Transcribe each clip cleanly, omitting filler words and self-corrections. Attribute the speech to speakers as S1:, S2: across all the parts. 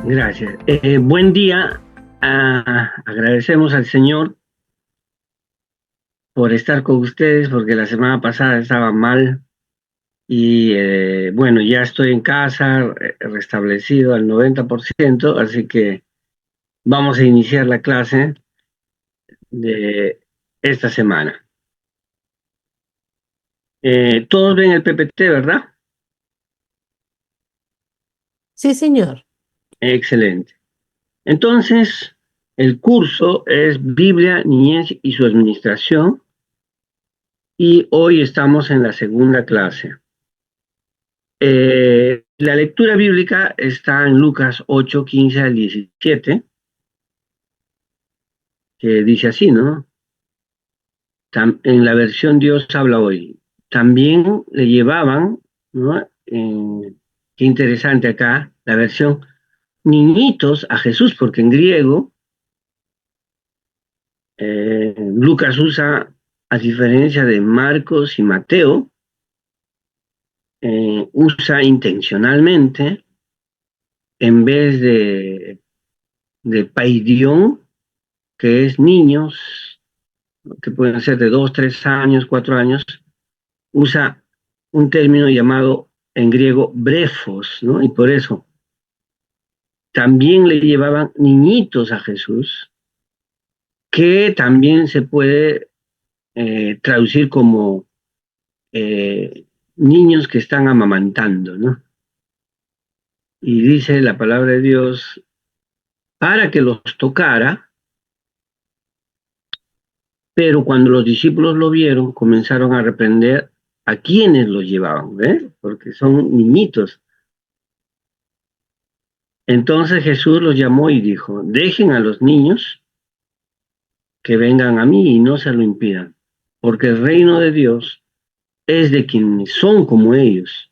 S1: Gracias. Buen día. Agradecemos al Señor por estar con ustedes porque la semana pasada estaba mal y bueno, ya estoy en casa, restablecido al 90%, así que vamos a iniciar la clase de esta semana. Todos ven el PPT, ¿verdad?
S2: Sí, señor.
S1: Excelente. Entonces, el curso es Biblia, Niñez y su administración y hoy estamos en la segunda clase. La lectura bíblica está en Lucas 8, 15 al 17, que dice así, ¿no? En la versión Dios habla hoy. También le llevaban, ¿no? Qué interesante acá, la versión niñitos a Jesús, porque en griego Lucas usa, a diferencia de Marcos y Mateo, usa intencionalmente, en vez de paidión, que es niños, que pueden ser de 2, 3 años, 4 años, usa un término llamado en griego brefos, ¿no? Y por eso también le llevaban niñitos a Jesús, que también se puede traducir como niños que están amamantando, ¿no? Y dice la palabra de Dios, para que los tocara, pero cuando los discípulos lo vieron, comenzaron a reprender a quienes los llevaban, ¿ves? Porque son niñitos. Entonces Jesús los llamó y dijo, dejen a los niños que vengan a mí y no se lo impidan, porque el reino de Dios es de quienes son como ellos.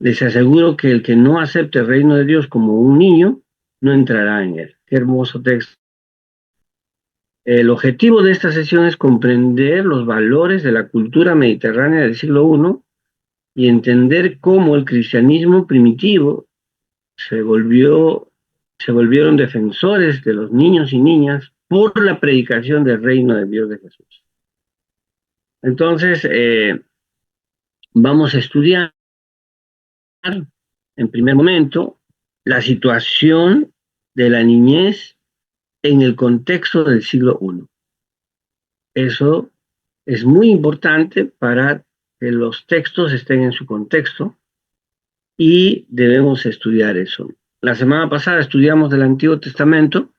S1: Les aseguro que el que no acepte el reino de Dios como un niño, no entrará en él. Qué hermoso texto. El objetivo de esta sesión es comprender los valores de la cultura mediterránea del siglo I y entender cómo el cristianismo primitivo se volvió, se volvieron defensores de los niños y niñas por la predicación del reino de Dios de Jesús. Entonces, vamos a estudiar en primer momento la situación de la niñez en el contexto del siglo I. Eso es muy importante para que los textos estén en su contexto y debemos estudiar eso. La semana pasada estudiamos del Antiguo Testamento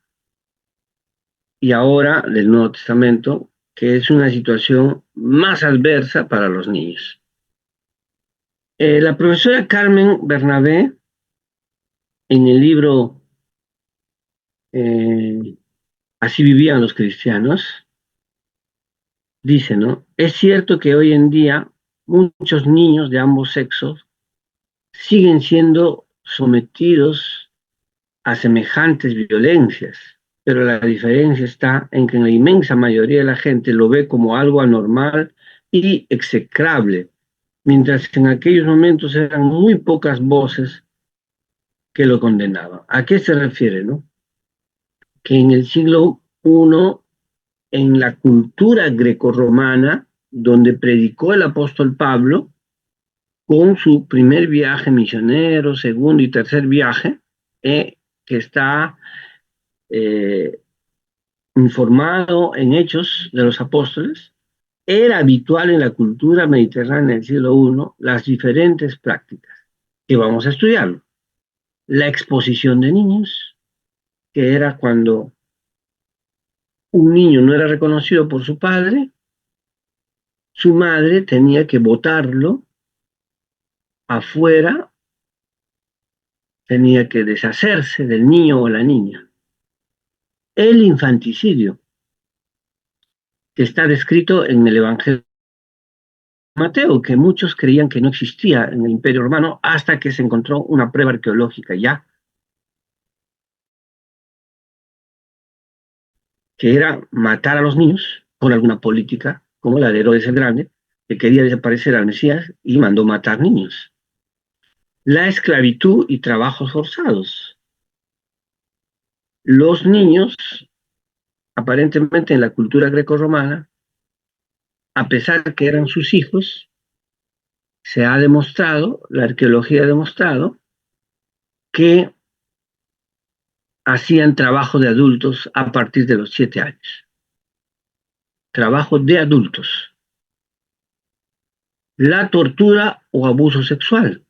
S1: y ahora del Nuevo Testamento, que es una situación más adversa para los niños. La profesora Carmen Bernabé, en el libro eh, Así vivían los cristianos, dice, ¿no? Es cierto que hoy en día muchos niños de ambos sexos siguen siendo sometidos a semejantes violencias, pero la diferencia está en que la inmensa mayoría de la gente lo ve como algo anormal y execrable, mientras que en aquellos momentos eran muy pocas voces que lo condenaban. ¿A qué se refiere, no? Que en el siglo I, en la cultura grecorromana, donde predicó el apóstol Pablo, con su primer viaje misionero, segundo y tercer viaje, que está eh, informado en Hechos de los Apóstoles, era habitual en la cultura mediterránea del siglo I las diferentes prácticas que vamos a estudiarlo. La exposición de niños, que era cuando un niño no era reconocido por su padre, su madre tenía que botarlo afuera, tenía que deshacerse del niño o la niña. El infanticidio, que está descrito en el Evangelio de Mateo, que muchos creían que no existía en el Imperio Romano hasta que se encontró una prueba arqueológica ya, que era matar a los niños por alguna política, como la de Herodes el Grande, que quería desaparecer al Mesías y mandó matar niños. La esclavitud y trabajos forzados. los niños, aparentemente en la cultura grecorromana, a pesar que eran sus hijos, se ha demostrado, la arqueología ha demostrado, que hacían trabajo de adultos a partir de los 7 años. Trabajo de adultos. La tortura o abuso sexual.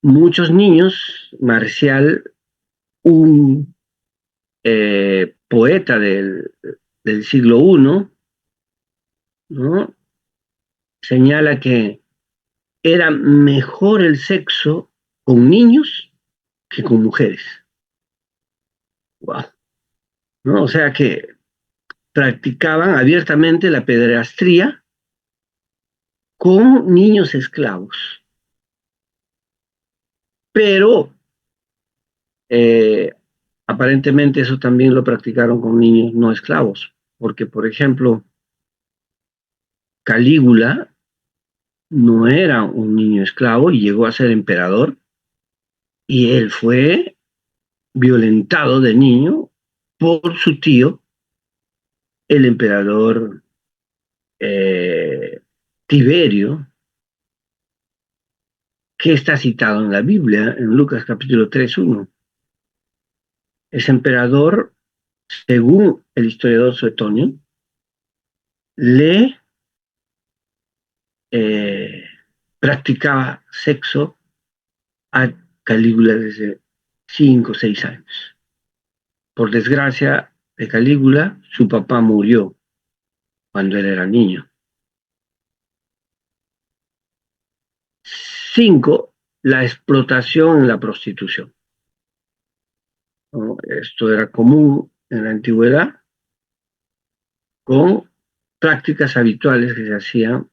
S1: Muchos niños, Marcial, un poeta del siglo I, ¿no? Señala que era mejor el sexo con niños que con mujeres. Wow. ¿No? O sea que practicaban abiertamente la pederastría con niños esclavos. Pero eh, aparentemente eso también lo practicaron con niños no esclavos, porque por ejemplo, Calígula no era un niño esclavo y llegó a ser emperador, y él fue violentado de niño por su tío, el emperador eh, Tiberio, que está citado en la Biblia, en Lucas capítulo 3:1. Ese emperador, según el historiador Suetonio, le eh, practicaba sexo a Calígula desde 5 o 6 años. Por desgracia de Calígula, su papá murió cuando él era niño. 5, la explotación en la prostitución, ¿no? Esto era común en la antigüedad, con prácticas habituales que se hacían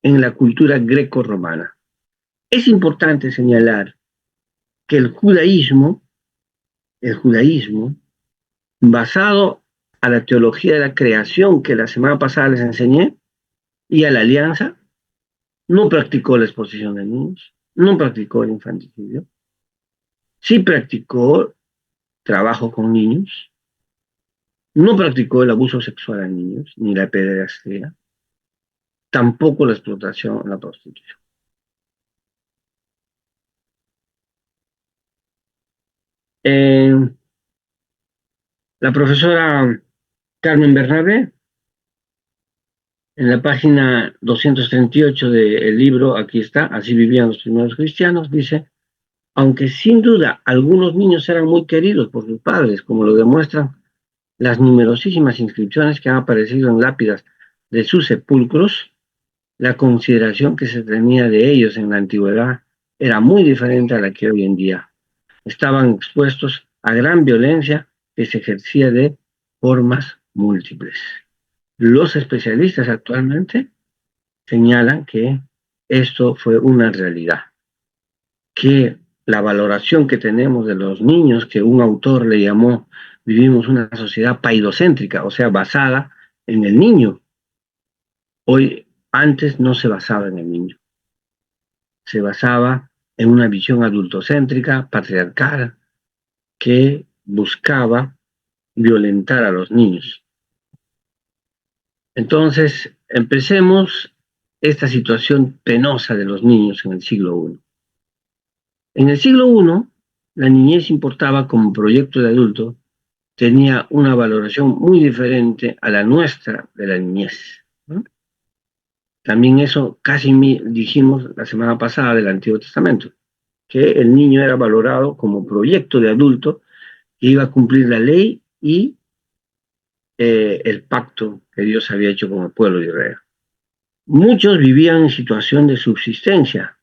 S1: en la cultura greco-romana. Es importante señalar que el judaísmo, basado a la teología de la creación que la semana pasada les enseñé, y a la alianza, no practicó la exposición de niños, no practicó el infanticidio, sí practicó trabajo con niños, no practicó el abuso sexual a niños, ni la pederastía, tampoco la explotación, la prostitución. Eh, la profesora Carmen Bernabé, en la página 238 del libro, aquí está, Así vivían los primeros cristianos, dice: aunque sin duda algunos niños eran muy queridos por sus padres, como lo demuestran las numerosísimas inscripciones que han aparecido en lápidas de sus sepulcros, la consideración que se tenía de ellos en la antigüedad era muy diferente a la que hoy en día. Estaban expuestos a gran violencia que se ejercía de formas múltiples. Los especialistas actualmente señalan que esto fue una realidad, que la valoración que tenemos de los niños, que un autor le llamó, vivimos una sociedad paidocéntrica, o sea, basada en el niño. Hoy, antes no se basaba en el niño, se basaba en una visión adultocéntrica, patriarcal, que buscaba violentar a los niños. Entonces, empecemos esta situación penosa de los niños en el siglo I. En el siglo I, la niñez importaba como proyecto de adulto, tenía una valoración muy diferente a la nuestra de la niñez, ¿no? También eso casi dijimos la semana pasada del Antiguo Testamento, que el niño era valorado como proyecto de adulto que iba a cumplir la ley y el pacto que Dios había hecho con el pueblo de Israel. Muchos vivían en situación de subsistencia,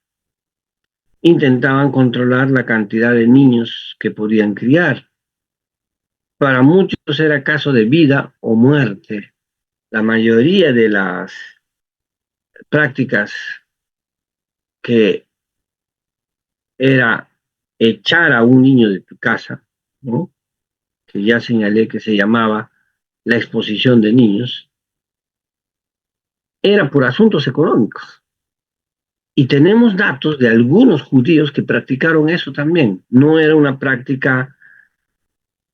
S1: intentaban controlar la cantidad de niños que podían criar. Para muchos era caso de vida o muerte. La mayoría de las prácticas que era echar a un niño de tu casa, ¿no? Que ya señalé que se llamaba la exposición de niños, era por asuntos económicos. Y tenemos datos de algunos judíos que practicaron eso también. No era una práctica,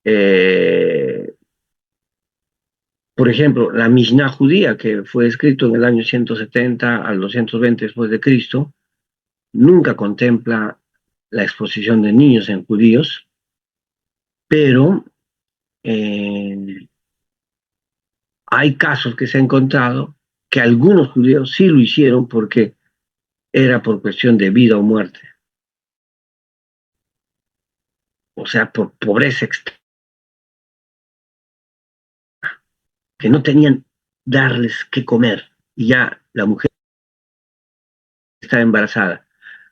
S1: eh, por ejemplo, la Mishnah judía, que fue escrito en el año 170 al 220 después de Cristo, nunca contempla la exposición de niños en judíos, pero eh, hay casos que se ha encontrado que algunos judíos sí lo hicieron porque era por cuestión de vida o muerte, o sea, por pobreza extrema, que no tenían darles qué comer y ya la mujer estaba embarazada.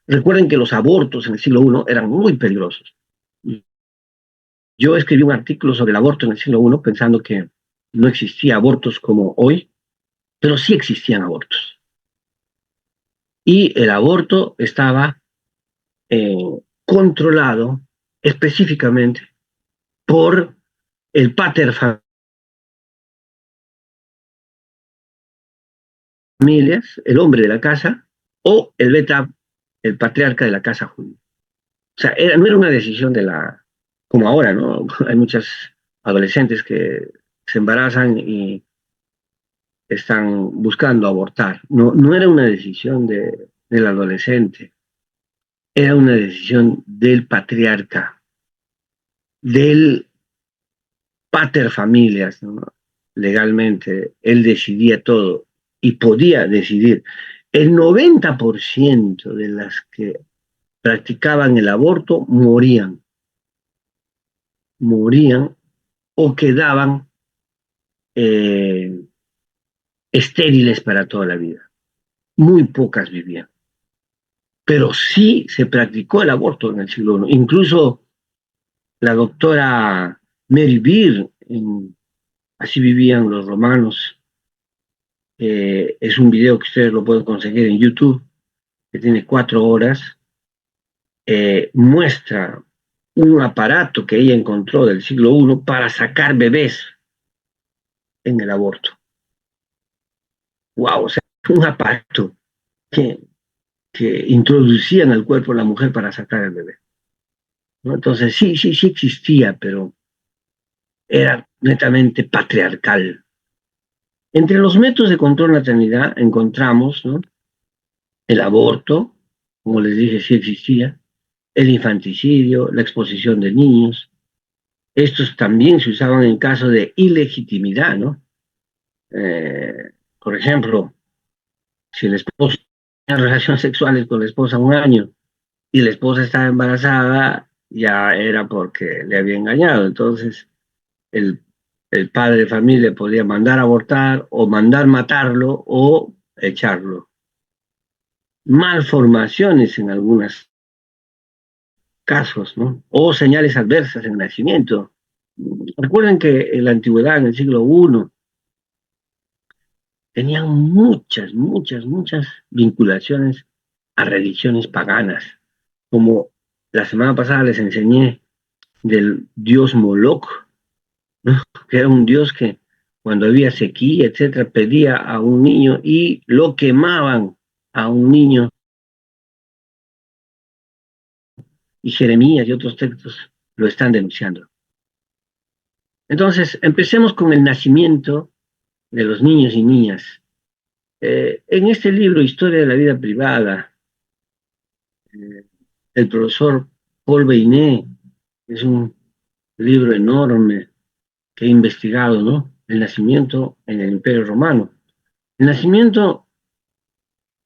S1: Recuerden que los abortos en el siglo I eran muy peligrosos. Yo escribí un artículo sobre el aborto en el siglo I pensando que no existía abortos como hoy, pero sí existían abortos. Y el aborto estaba eh, controlado específicamente por el pater familias, el hombre de la casa, o el beta, el patriarca de la casa judía. O sea, no era una decisión de la, como ahora, ¿no? Hay muchas adolescentes que se embarazan y están buscando abortar. No, no era una decisión del adolescente, era una decisión del patriarca, del pater familias, ¿no? Legalmente, él decidía todo y podía decidir. El 90% de las que practicaban el aborto morían o quedaban eh, estériles para toda la vida. Muy pocas vivían. Pero sí se practicó el aborto en el siglo I. Incluso la doctora Mary Beard, Así vivían los romanos, es un video que ustedes lo pueden conseguir en YouTube, que tiene 4 horas, muestra un aparato que ella encontró del siglo I para sacar bebés en el aborto. ¡Wow! O sea, un aparato que, que introducía en el cuerpo de la mujer para sacar el bebé, ¿no? Entonces, sí existía, pero era netamente patriarcal. Entre los métodos de control de natalidad encontramos, ¿no?, el aborto, como les dije, sí existía, el infanticidio, la exposición de niños. Estos también se usaban en caso de ilegitimidad, ¿no? Por ejemplo, si el esposo tenía relaciones sexuales con la esposa 1 año y la esposa estaba embarazada, ya era porque le había engañado. Entonces, el, el padre de familia podía mandar abortar o mandar matarlo o echarlo. Malformaciones en algunos casos, ¿no? O señales adversas en el nacimiento. Recuerden que en la antigüedad, en el siglo I, tenían muchas vinculaciones a religiones paganas, como la semana pasada les enseñé del dios Moloch, ¿no?, que era un dios que cuando había sequía, etcétera, pedía a un niño y lo quemaban a un niño, y Jeremías y otros textos lo están denunciando. Entonces, empecemos con el nacimiento de los niños y niñas. En este libro, Historia de la Vida Privada, eh, el profesor Paul Beinet, es un libro enorme que he investigado, ¿no?, el nacimiento en el Imperio Romano. El nacimiento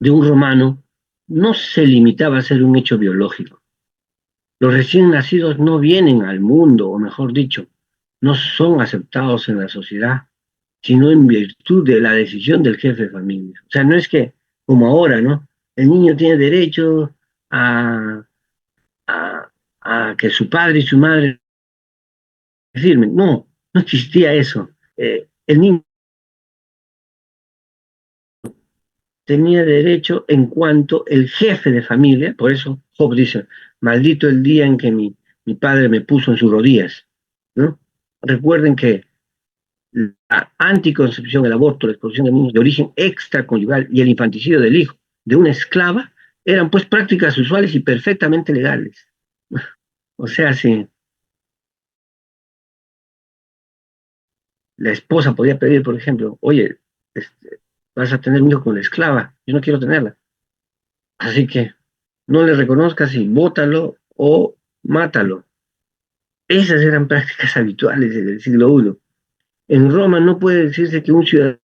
S1: de un romano no se limitaba a ser un hecho biológico. Los recién nacidos no vienen al mundo, o mejor dicho, no son aceptados en la sociedad, sino en virtud de la decisión del jefe de familia. O sea, no es que, como ahora, ¿no?, el niño tiene derecho a, a, a que su padre y su madre firmen. No, no existía eso. El niño tenía derecho en cuanto el jefe de familia, por eso Job dice, maldito el día en que mi padre me puso en sus rodillas, ¿no? Recuerden que la anticoncepción, el aborto, la exposición de niños de origen extraconyugal y el infanticidio del hijo de una esclava Eran pues prácticas usuales y perfectamente legales. O sea, si la esposa podía pedir, por ejemplo, oye, vas a tener un hijo con la esclava, yo no quiero tenerla. Así que no le reconozcas y bótalo o mátalo. Esas eran prácticas habituales desde el siglo I. En Roma no puede decirse que un ciudadano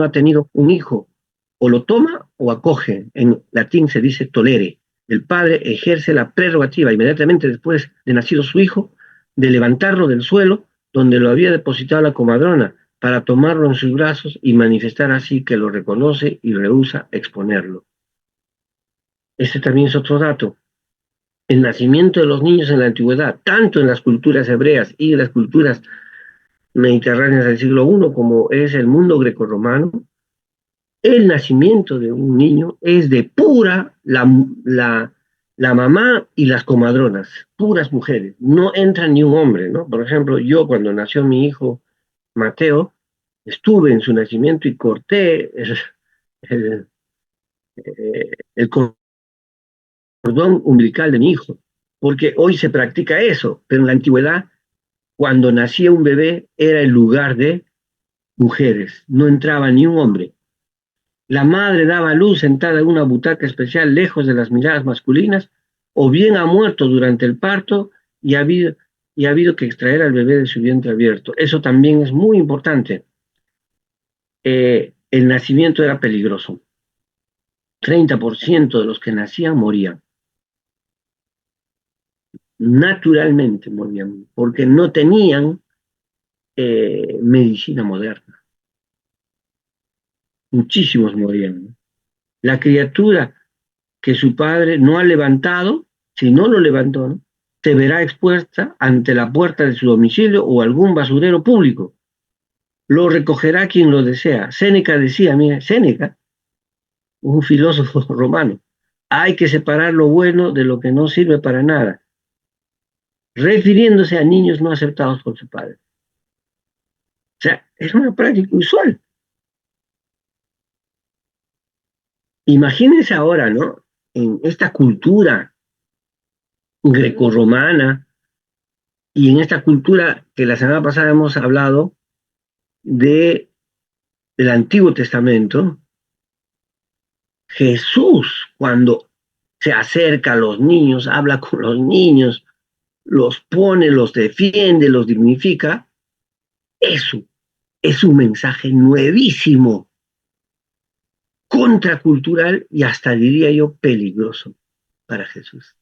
S1: ha tenido un hijo, o lo toma o acoge. En latín se dice tolere. El padre ejerce la prerrogativa inmediatamente después de nacido su hijo de levantarlo del suelo donde lo había depositado la comadrona para tomarlo en sus brazos y manifestar así que lo reconoce y rehúsa exponerlo. Este también es otro dato. El nacimiento de los niños en la antigüedad, tanto en las culturas hebreas y en las culturas mediterráneas del siglo I, como es el mundo grecorromano, el nacimiento de un niño es de pura la mamá y las comadronas, puras mujeres, no entra ni un hombre, ¿no? Por ejemplo, yo cuando nació mi hijo Mateo, estuve en su nacimiento y corté el, el cordón umbilical de mi hijo, porque hoy se practica eso, pero en la antigüedad, cuando nacía un bebé, era el lugar de mujeres, no entraba ni un hombre. La madre daba a luz sentada en una butaca especial lejos de las miradas masculinas, o bien ha muerto durante el parto y ha habido que extraer al bebé de su vientre abierto. Eso también es muy importante. El nacimiento era peligroso. 30% de los que nacían morían. Naturalmente morían, porque no tenían medicina moderna. Muchísimos morían. La criatura que su padre no ha levantado, si no lo levantó, ¿no?, se verá expuesta ante la puerta de su domicilio o algún basurero público. Lo recogerá quien lo desea. Séneca decía, mira, Séneca, un filósofo romano, hay que separar lo bueno de lo que no sirve para nada, refiriéndose a niños no aceptados por su padre. O sea, es una práctica usual. Imagínense ahora, ¿no? En esta cultura grecorromana y en esta cultura que la semana pasada hemos hablado de, del Antiguo Testamento, Jesús, cuando se acerca a los niños, habla con los niños, los pone, los defiende, los dignifica, eso es un mensaje nuevísimo, contracultural y hasta diría yo peligroso para Jesús,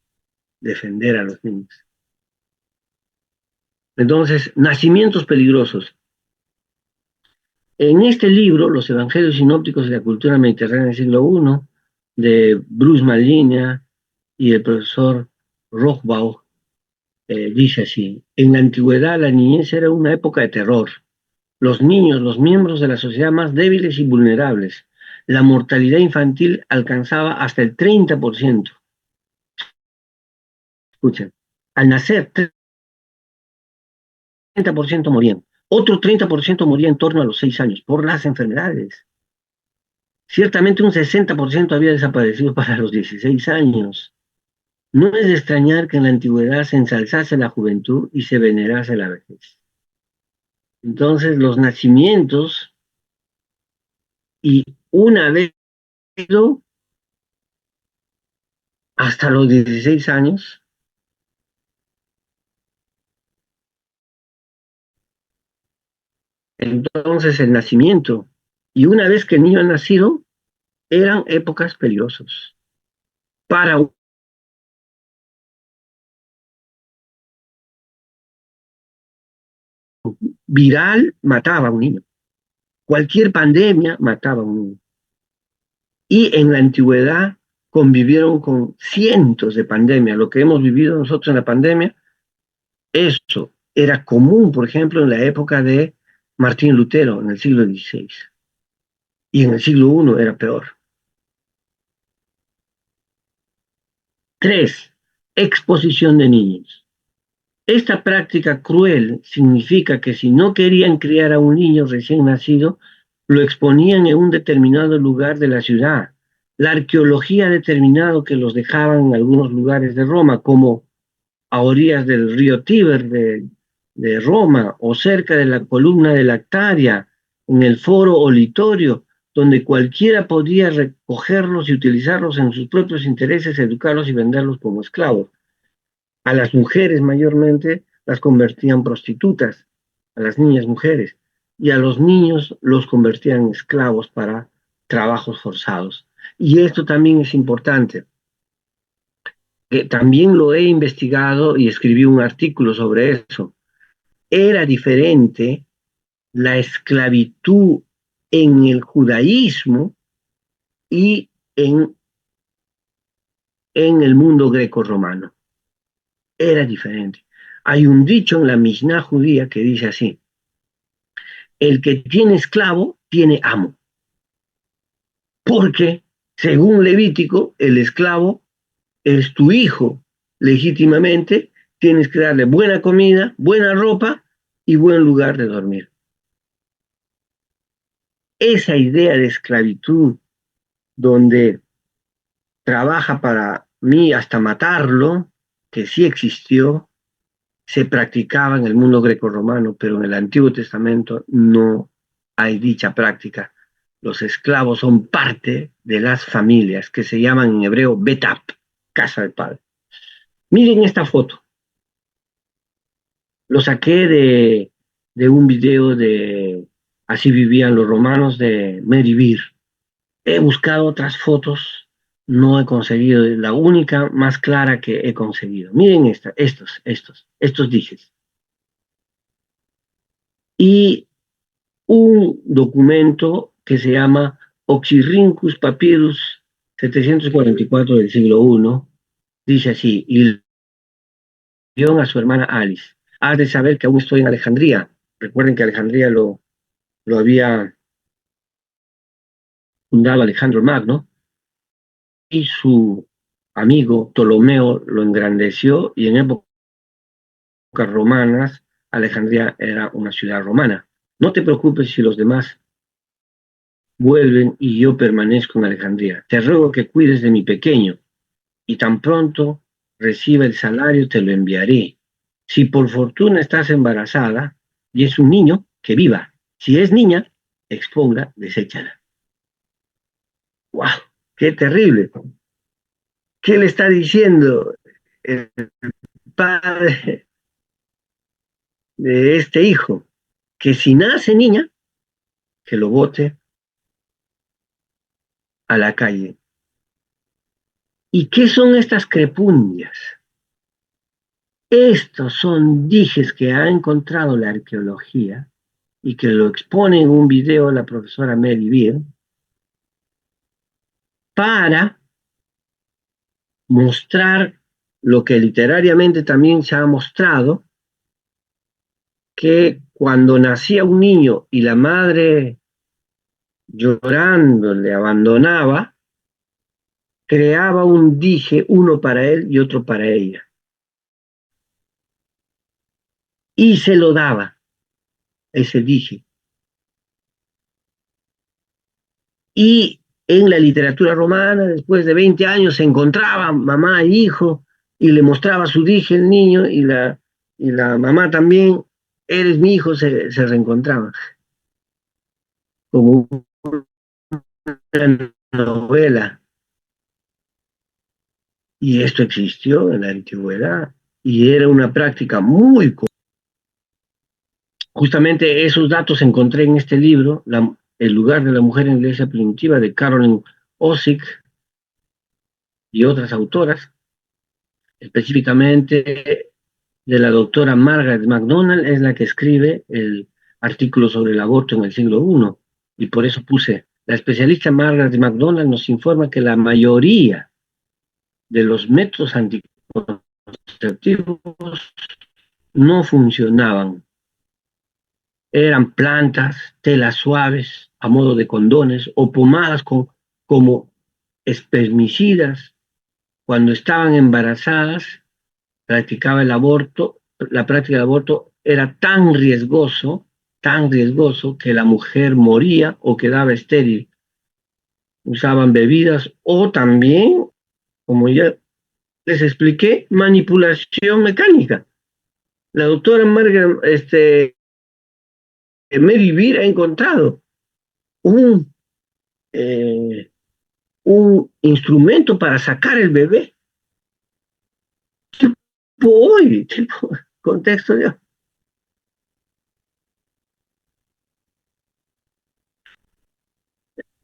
S1: defender a los niños. Entonces, nacimientos peligrosos. En este libro, Los Evangelios Sinópticos de la Cultura Mediterránea del siglo I, de Bruce Malina y el profesor Rochbau, dice así: en la antigüedad la niñez era una época de terror. Los niños, los miembros de la sociedad más débiles y vulnerables. La mortalidad infantil alcanzaba hasta el 30%. Escuchen, al nacer, 30% morían. Otro 30% moría en torno a los 6 años por las enfermedades. Ciertamente un 60% había desaparecido para los 16 años. No es de extrañar que en la antigüedad se ensalzase la juventud y se venerase la vejez. Entonces, los nacimientos, y una vez hasta los 16 años, entonces el nacimiento, y una vez que el niño ha nacido, eran épocas peligrosas. Para un viral mataba a un niño. Cualquier pandemia mataba a un niño. Y en la antigüedad convivieron con cientos de pandemias. Lo que hemos vivido nosotros en la pandemia, eso era común, por ejemplo, en la época de Martín Lutero, en el siglo XVI. Y en el siglo I era peor. 3. Exposición de niños. Esta práctica cruel significa que si no querían criar a un niño recién nacido, lo exponían en un determinado lugar de la ciudad. La arqueología ha determinado que los dejaban en algunos lugares de Roma, como a orillas del río Tíber de Roma, o cerca de la columna de Lactaria, en el foro Olitorio, donde cualquiera podía recogerlos y utilizarlos en sus propios intereses, educarlos y venderlos como esclavos. A las mujeres mayormente las convertían prostitutas, a las niñas mujeres, y a los niños los convertían en esclavos para trabajos forzados. Y esto también es importante, que también lo he investigado y escribí un artículo sobre eso. Era diferente la esclavitud en el judaísmo y en el mundo greco-romano. Era diferente. Hay un dicho en la Mishnah judía que dice así: el que tiene esclavo tiene amo, porque según Levítico, el esclavo es tu hijo legítimamente, tienes que darle buena comida, buena ropa y buen lugar de dormir. Esa idea de esclavitud donde trabaja para mí hasta matarlo, que sí existió, se practicaba en el mundo grecorromano, pero en el Antiguo Testamento no hay dicha práctica. Los esclavos son parte de las familias, que se llaman en hebreo betap, casa del padre. Miren esta foto. Lo saqué de un video de Así vivían los romanos de Mary Beer. He buscado otras fotos, no he conseguido, la única más clara que he conseguido. Miren estos dijes. Y un documento que se llama Oxyrhynchus Papyrus 744 del siglo I, dice así, y dio a su hermana Alice: has de saber que aún estoy en Alejandría. Recuerden que Alejandría lo había fundado Alejandro Magno, y su amigo Ptolomeo lo engrandeció, y en épocas romanas Alejandría era una ciudad romana. No te preocupes si los demás vuelven y yo permanezco en Alejandría. Te ruego que cuides de mi pequeño, y tan pronto reciba el salario te lo enviaré. Si por fortuna estás embarazada y es un niño, que viva. Si es niña, exponga, deséchala. ¡Wow! ¡Qué terrible! ¿Qué le está diciendo el padre de este hijo? Que si nace niña, que lo bote a la calle. ¿Y qué son estas crepundias? Estos son dijes que ha encontrado la arqueología y que lo expone en un video la profesora Mary Beer para mostrar lo que literariamente también se ha mostrado, que cuando nacía un niño y la madre llorando le abandonaba, creaba un dije, uno para él y otro para ella, y se lo daba, ese dije. Y en la literatura romana, después de 20 años, se encontraban mamá e hijo, y le mostraba su dije el niño, y la mamá también: eres mi hijo, se reencontraban, como una novela. Y esto existió en la antigüedad, y era una práctica muy... Justamente esos datos encontré en este libro, El lugar de la mujer en la iglesia primitiva, de Caroline Osick y otras autoras, específicamente de la doctora Margaret MacDonald, es la que escribe el artículo sobre el aborto en el siglo I, y por eso puse: la especialista Margaret MacDonald nos informa que la mayoría de los métodos anticonceptivos no funcionaban. Eran plantas, telas suaves a modo de condones, o pomadas como espermicidas. Cuando estaban embarazadas, practicaba el aborto. La práctica del aborto era tan riesgoso tan riesgoso que la mujer moría o quedaba estéril. Usaban bebidas o también, como ya les expliqué, manipulación mecánica. La doctora Mary Beer ha encontrado un, eh, un instrumento para sacar el bebé. Tipo hoy, tipo contexto de hoy.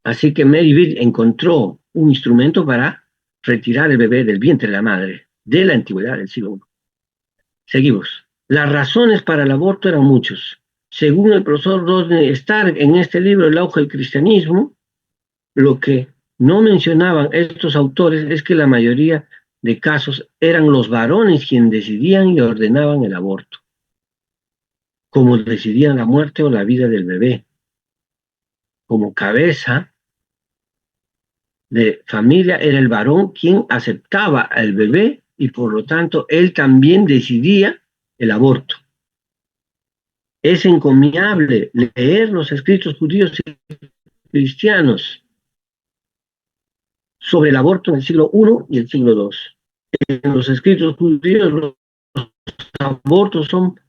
S1: Así que Mary Beard encontró un instrumento para retirar el bebé del vientre de la madre de la antigüedad del siglo I. Seguimos. Las razones para el aborto eran muchos. Según el profesor Rodney Stark en este libro El auge del cristianismo, lo que no mencionaban estos autores es que la mayoría de casos eran los varones quienes decidían y ordenaban el aborto, como decidían la muerte o la vida del bebé. Como cabeza de familia era el varón quien aceptaba al bebé y por lo tanto él también decidía el aborto. Es encomiable leer los escritos judíos y cristianos sobre el aborto en el siglo I y el siglo II. En los escritos judíos los abortos son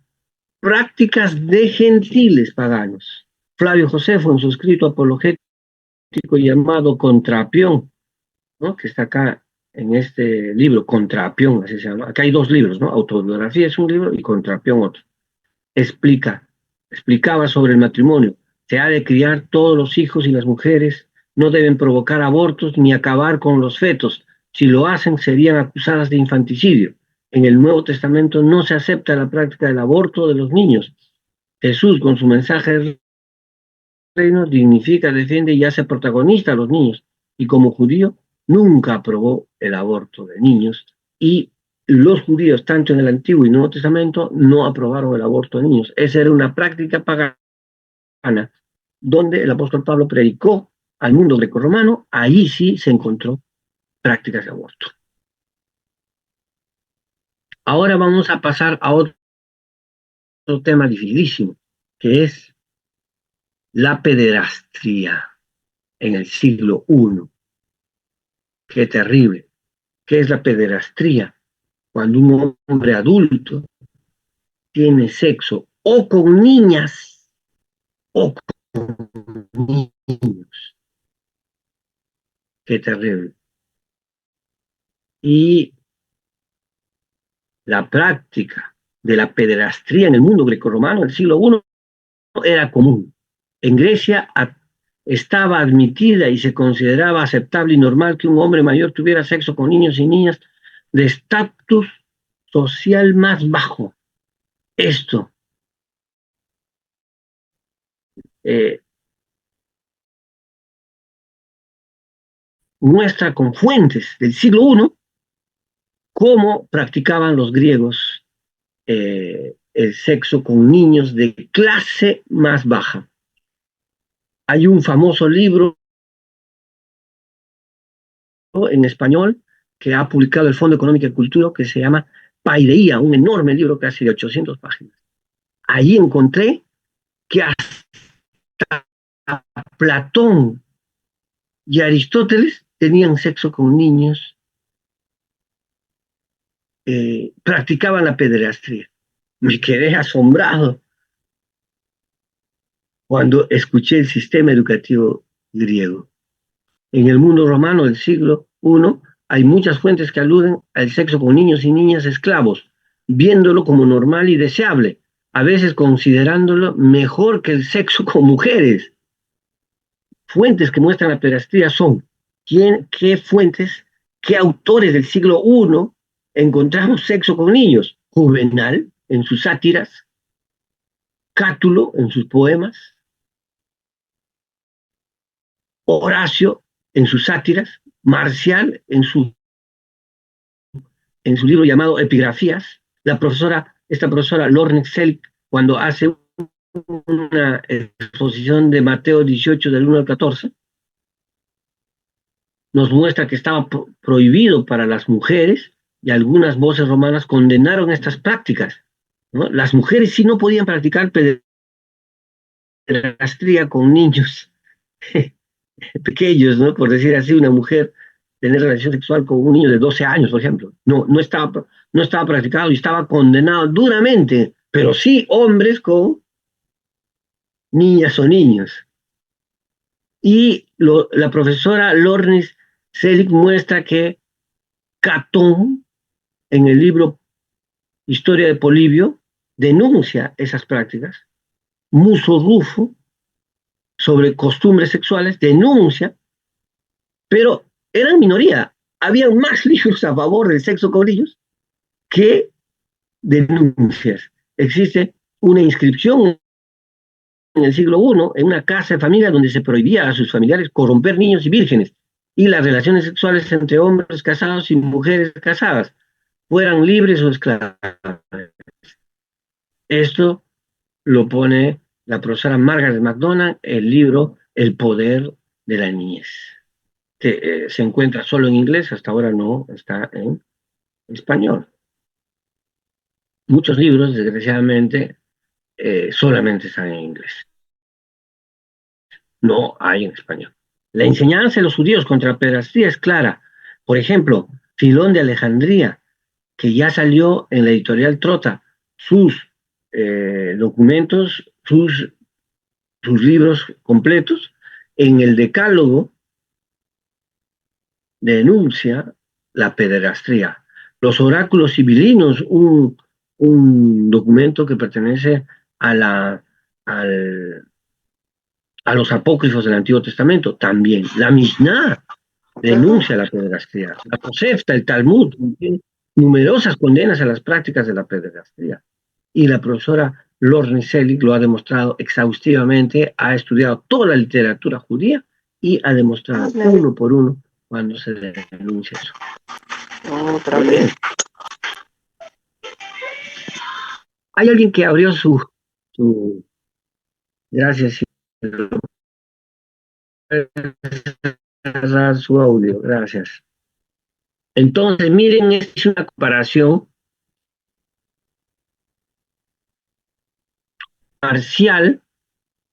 S1: prácticas de gentiles paganos. Flavio Josefo en su escrito apologético llamado Contrapión, ¿no?, que está acá en este libro, Contrapión, así se llama. Acá hay dos libros, ¿no? Autobiografía es un libro y Contrapión otro. Explicaba sobre el matrimonio. Se ha de criar todos los hijos y las mujeres no deben provocar abortos ni acabar con los fetos. Si lo hacen, serían acusadas de infanticidio. En el Nuevo Testamento no se acepta la práctica del aborto de los niños. Jesús, con su mensaje del reino, dignifica, defiende y hace protagonista a los niños. Y como judío, nunca aprobó el aborto de niños. Y los judíos, tanto en el Antiguo y Nuevo Testamento, no aprobaron el aborto de niños. Esa era una práctica pagana, donde el apóstol Pablo predicó al mundo grecorromano. Ahí sí se encontró prácticas de aborto. Ahora vamos a pasar a otro tema dificilísimo, que es la pederastría en el siglo I. Qué terrible. ¿Qué es la pederastría? Cuando un hombre adulto tiene sexo o con niñas o con niños. Qué terrible. Y la práctica de la pederastría en el mundo grecorromano del siglo I era común. En Grecia estaba admitida y se consideraba aceptable y normal que un hombre mayor tuviera sexo con niños y niñas de estatus social más bajo. Esto eh, muestra con fuentes del siglo I cómo practicaban los griegos el sexo con niños de clase más baja. Hay un famoso libro en español que ha publicado el Fondo Económico y Cultura que se llama Paideia, un enorme libro casi de 800 páginas. Ahí encontré que hasta Platón y Aristóteles tenían sexo con niños, practicaban la pederastría. Me quedé asombrado cuando escuché el sistema educativo griego. En el mundo romano del siglo I hay muchas fuentes que aluden al sexo con niños y niñas esclavos, viéndolo como normal y deseable, a veces considerándolo mejor que el sexo con mujeres. Fuentes que muestran la pederastría son qué fuentes, qué autores del siglo I encontramos sexo con niños. Juvenal en sus sátiras, Cátulo en sus poemas, Horacio en sus sátiras, Marcial en su libro llamado Epigrafías. Esta profesora Lorne Selig, cuando hace una exposición de Mateo 18 del 1 al 14, nos muestra que estaba prohibido para las mujeres y algunas voces romanas condenaron estas prácticas, ¿no? Las mujeres sí no podían practicar pederastría con niños pequeños, ¿no? Por decir así, una mujer tener relación sexual con un niño de 12 años, por ejemplo. No estaba practicado y estaba condenado duramente, pero sí hombres con niñas o niños. Y la profesora Lornis Selig muestra que Catón, en el libro Historia de Polibio, denuncia esas prácticas. Muso Rufo, sobre costumbres sexuales, denuncia, pero eran minoría. Había más libros a favor del sexo con niños que denuncias. Existe una inscripción en el siglo I en una casa de familia donde se prohibía a sus familiares corromper niños y vírgenes y las relaciones sexuales entre hombres casados y mujeres casadas, fueran libres o esclavas. Esto lo pone la profesora Margaret MacDonald, el libro El poder de la niñez, que se encuentra solo en inglés, hasta ahora no está en español. Muchos libros, desgraciadamente, solamente están en inglés. No hay en español. La enseñanza de los judíos contra la pederastía es clara. Por ejemplo, Filón de Alejandría, que ya salió en la editorial Trota, sus documentos, sus libros completos, en el Decálogo denuncia la pederastía. Los oráculos sibilinos, un documento que pertenece a, a los apócrifos del Antiguo Testamento, también. La Mishnah denuncia la pederastía. La Tosefta, el Talmud, tiene numerosas condenas a las prácticas de la pederastía. Y la profesora Lorne Selig lo ha demostrado exhaustivamente, ha estudiado toda la literatura judía y ha demostrado uno por uno cuando se denuncia eso.
S3: Otra vez.
S1: Hay alguien que abrió su gracias, su audio, gracias. Entonces, miren, es una comparación parcial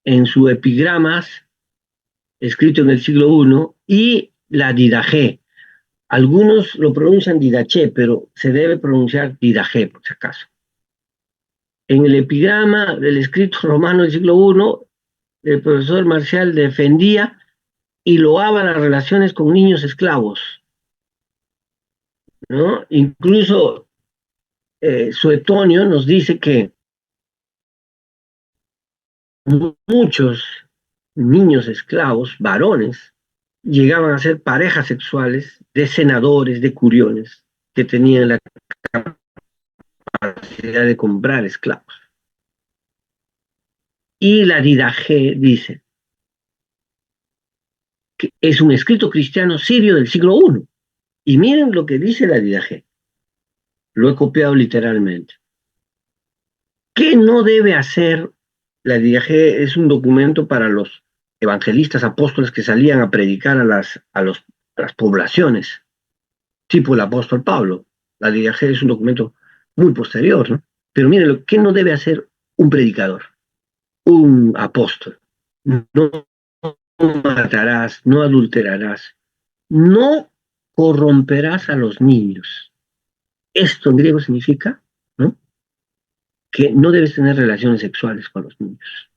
S1: en su epigramas, escrito en el siglo I, y la Didaché. Algunos lo pronuncian Didaché, pero se debe pronunciar Didaché, por si acaso. En el epigrama del escrito romano del siglo I, el profesor Marcial defendía y loaba las relaciones con niños esclavos, ¿no? Incluso Suetonio nos dice que muchos niños esclavos, varones, llegaban a ser parejas sexuales de senadores, de curiones, que tenían la capacidad de comprar esclavos. Y la Didaché dice que es un escrito cristiano sirio del siglo I. Y miren lo que dice la Didaché. Lo he copiado literalmente. ¿Qué no debe hacer? La Didaché es un documento para los evangelistas apóstoles que salían a predicar a las poblaciones, tipo el apóstol Pablo. La Didaché es un documento muy posterior, ¿no? Pero miren, ¿qué no debe hacer un predicador, un apóstol? No matarás, no adulterarás, no corromperás a los niños. Esto en griego significa, ¿no?, que no debes tener relaciones sexuales con los niños.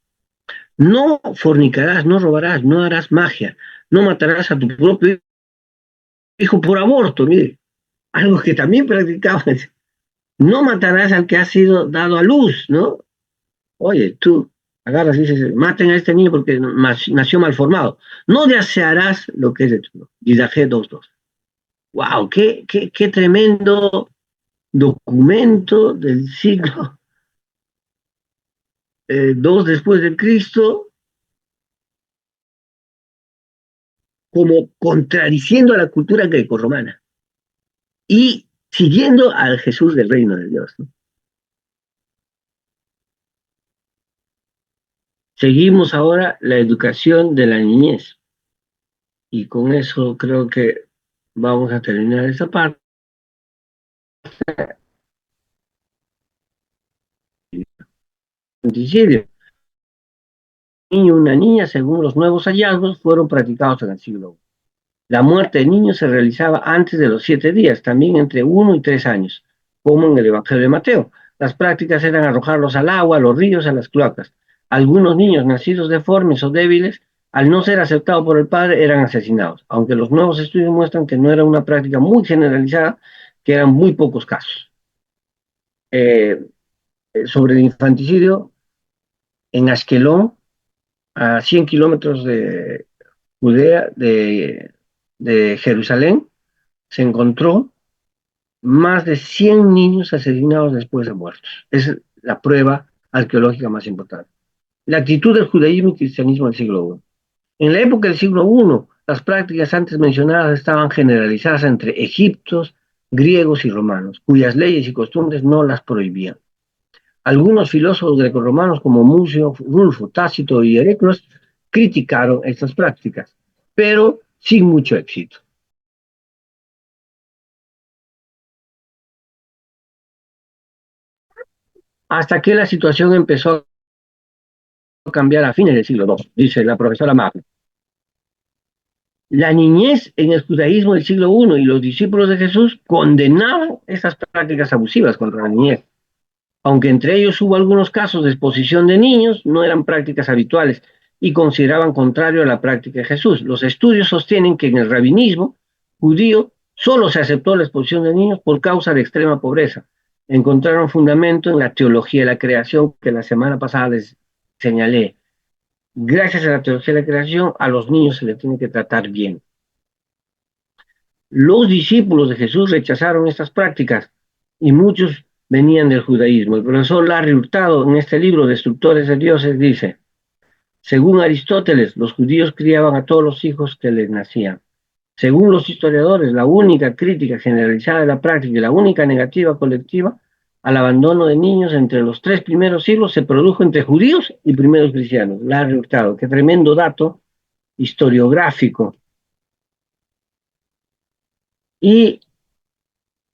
S1: No fornicarás, no robarás, no harás magia, no matarás a tu propio hijo por aborto, mire, algo que también practicaban. No matarás al que ha sido dado a luz, ¿no? Oye, tú agarras y dices, maten a este niño porque nació mal formado. No desearás lo que es de tu. Didaché 2.2. ¡Wow! Qué tremendo documento del siglo II después de Cristo, como contradiciendo a la cultura grecorromana y siguiendo al Jesús del reino de Dios, ¿no? Seguimos ahora la educación de la niñez. Y con eso creo que vamos a terminar esta parte. niño y una niña, según los nuevos hallazgos, fueron practicados en el siglo I. La muerte de niños se realizaba antes de los 7 días, también entre 1 y 3 años, como en el Evangelio de Mateo. Las prácticas eran arrojarlos al agua, a los ríos, a las cloacas. Algunos niños nacidos deformes o débiles, al no ser aceptados por el padre, eran asesinados, aunque los nuevos estudios muestran que no era una práctica muy generalizada, que eran muy pocos casos. Sobre el infanticidio, en Ashkelon, a 100 kilómetros de Judea, de Jerusalén, se encontró más de 100 niños asesinados después de muertos. Es la prueba arqueológica más importante. La actitud del judaísmo y cristianismo del siglo I. En la época del siglo I, las prácticas antes mencionadas estaban generalizadas entre egipcios, griegos y romanos, cuyas leyes y costumbres no las prohibían. Algunos filósofos grecorromanos como Musio, Rulfo, Tácito y Heracles criticaron estas prácticas, pero sin mucho éxito. Hasta que la situación empezó a cambiar a fines del siglo II, dice la profesora Magna. La niñez en el judaísmo del siglo I y los discípulos de Jesús condenaban estas prácticas abusivas contra la niñez. Aunque entre ellos hubo algunos casos de exposición de niños, no eran prácticas habituales y consideraban contrario a la práctica de Jesús. Los estudios sostienen que en el rabinismo judío solo se aceptó la exposición de niños por causa de extrema pobreza. Encontraron fundamento en la teología de la creación que la semana pasada les señalé. Gracias a la teología de la creación, a los niños se les tiene que tratar bien. Los discípulos de Jesús rechazaron estas prácticas y muchos venían del judaísmo. El profesor Larry Hurtado, en este libro, Destructores de Dioses, dice: según Aristóteles, los judíos criaban a todos los hijos que les nacían. Según los historiadores, la única crítica generalizada de la práctica y la única negativa colectiva al abandono de niños entre los 3 primeros siglos se produjo entre judíos y primeros cristianos. Larry Hurtado, qué tremendo dato historiográfico. Y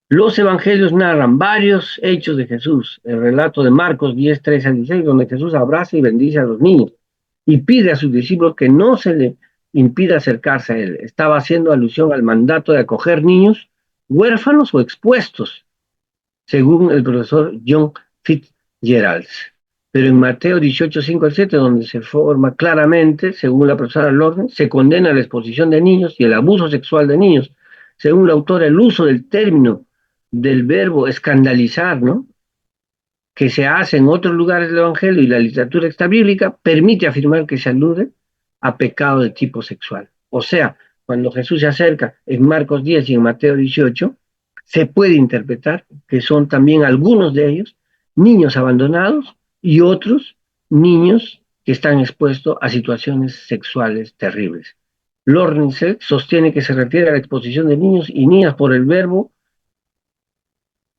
S1: los evangelios narran varios hechos de Jesús. El relato de Marcos 10, 13 al 16, donde Jesús abraza y bendice a los niños y pide a sus discípulos que no se le impida acercarse a él. Estaba haciendo alusión al mandato de acoger niños huérfanos o expuestos, según el profesor John Fitzgerald. Pero en Mateo 18, 5 al 7, donde se forma claramente, según la profesora Lorden, se condena la exposición de niños y el abuso sexual de niños. Según la autora, el uso del término del verbo escandalizar, ¿no?, que se hace en otros lugares del Evangelio y la literatura extrabíblica, permite afirmar que se alude a pecado de tipo sexual. O sea, cuando Jesús se acerca en Marcos 10 y en Mateo 18, se puede interpretar que son también algunos de ellos niños abandonados y otros niños que están expuestos a situaciones sexuales terribles. Lornice sostiene que se refiere a la exposición de niños y niñas por el verbo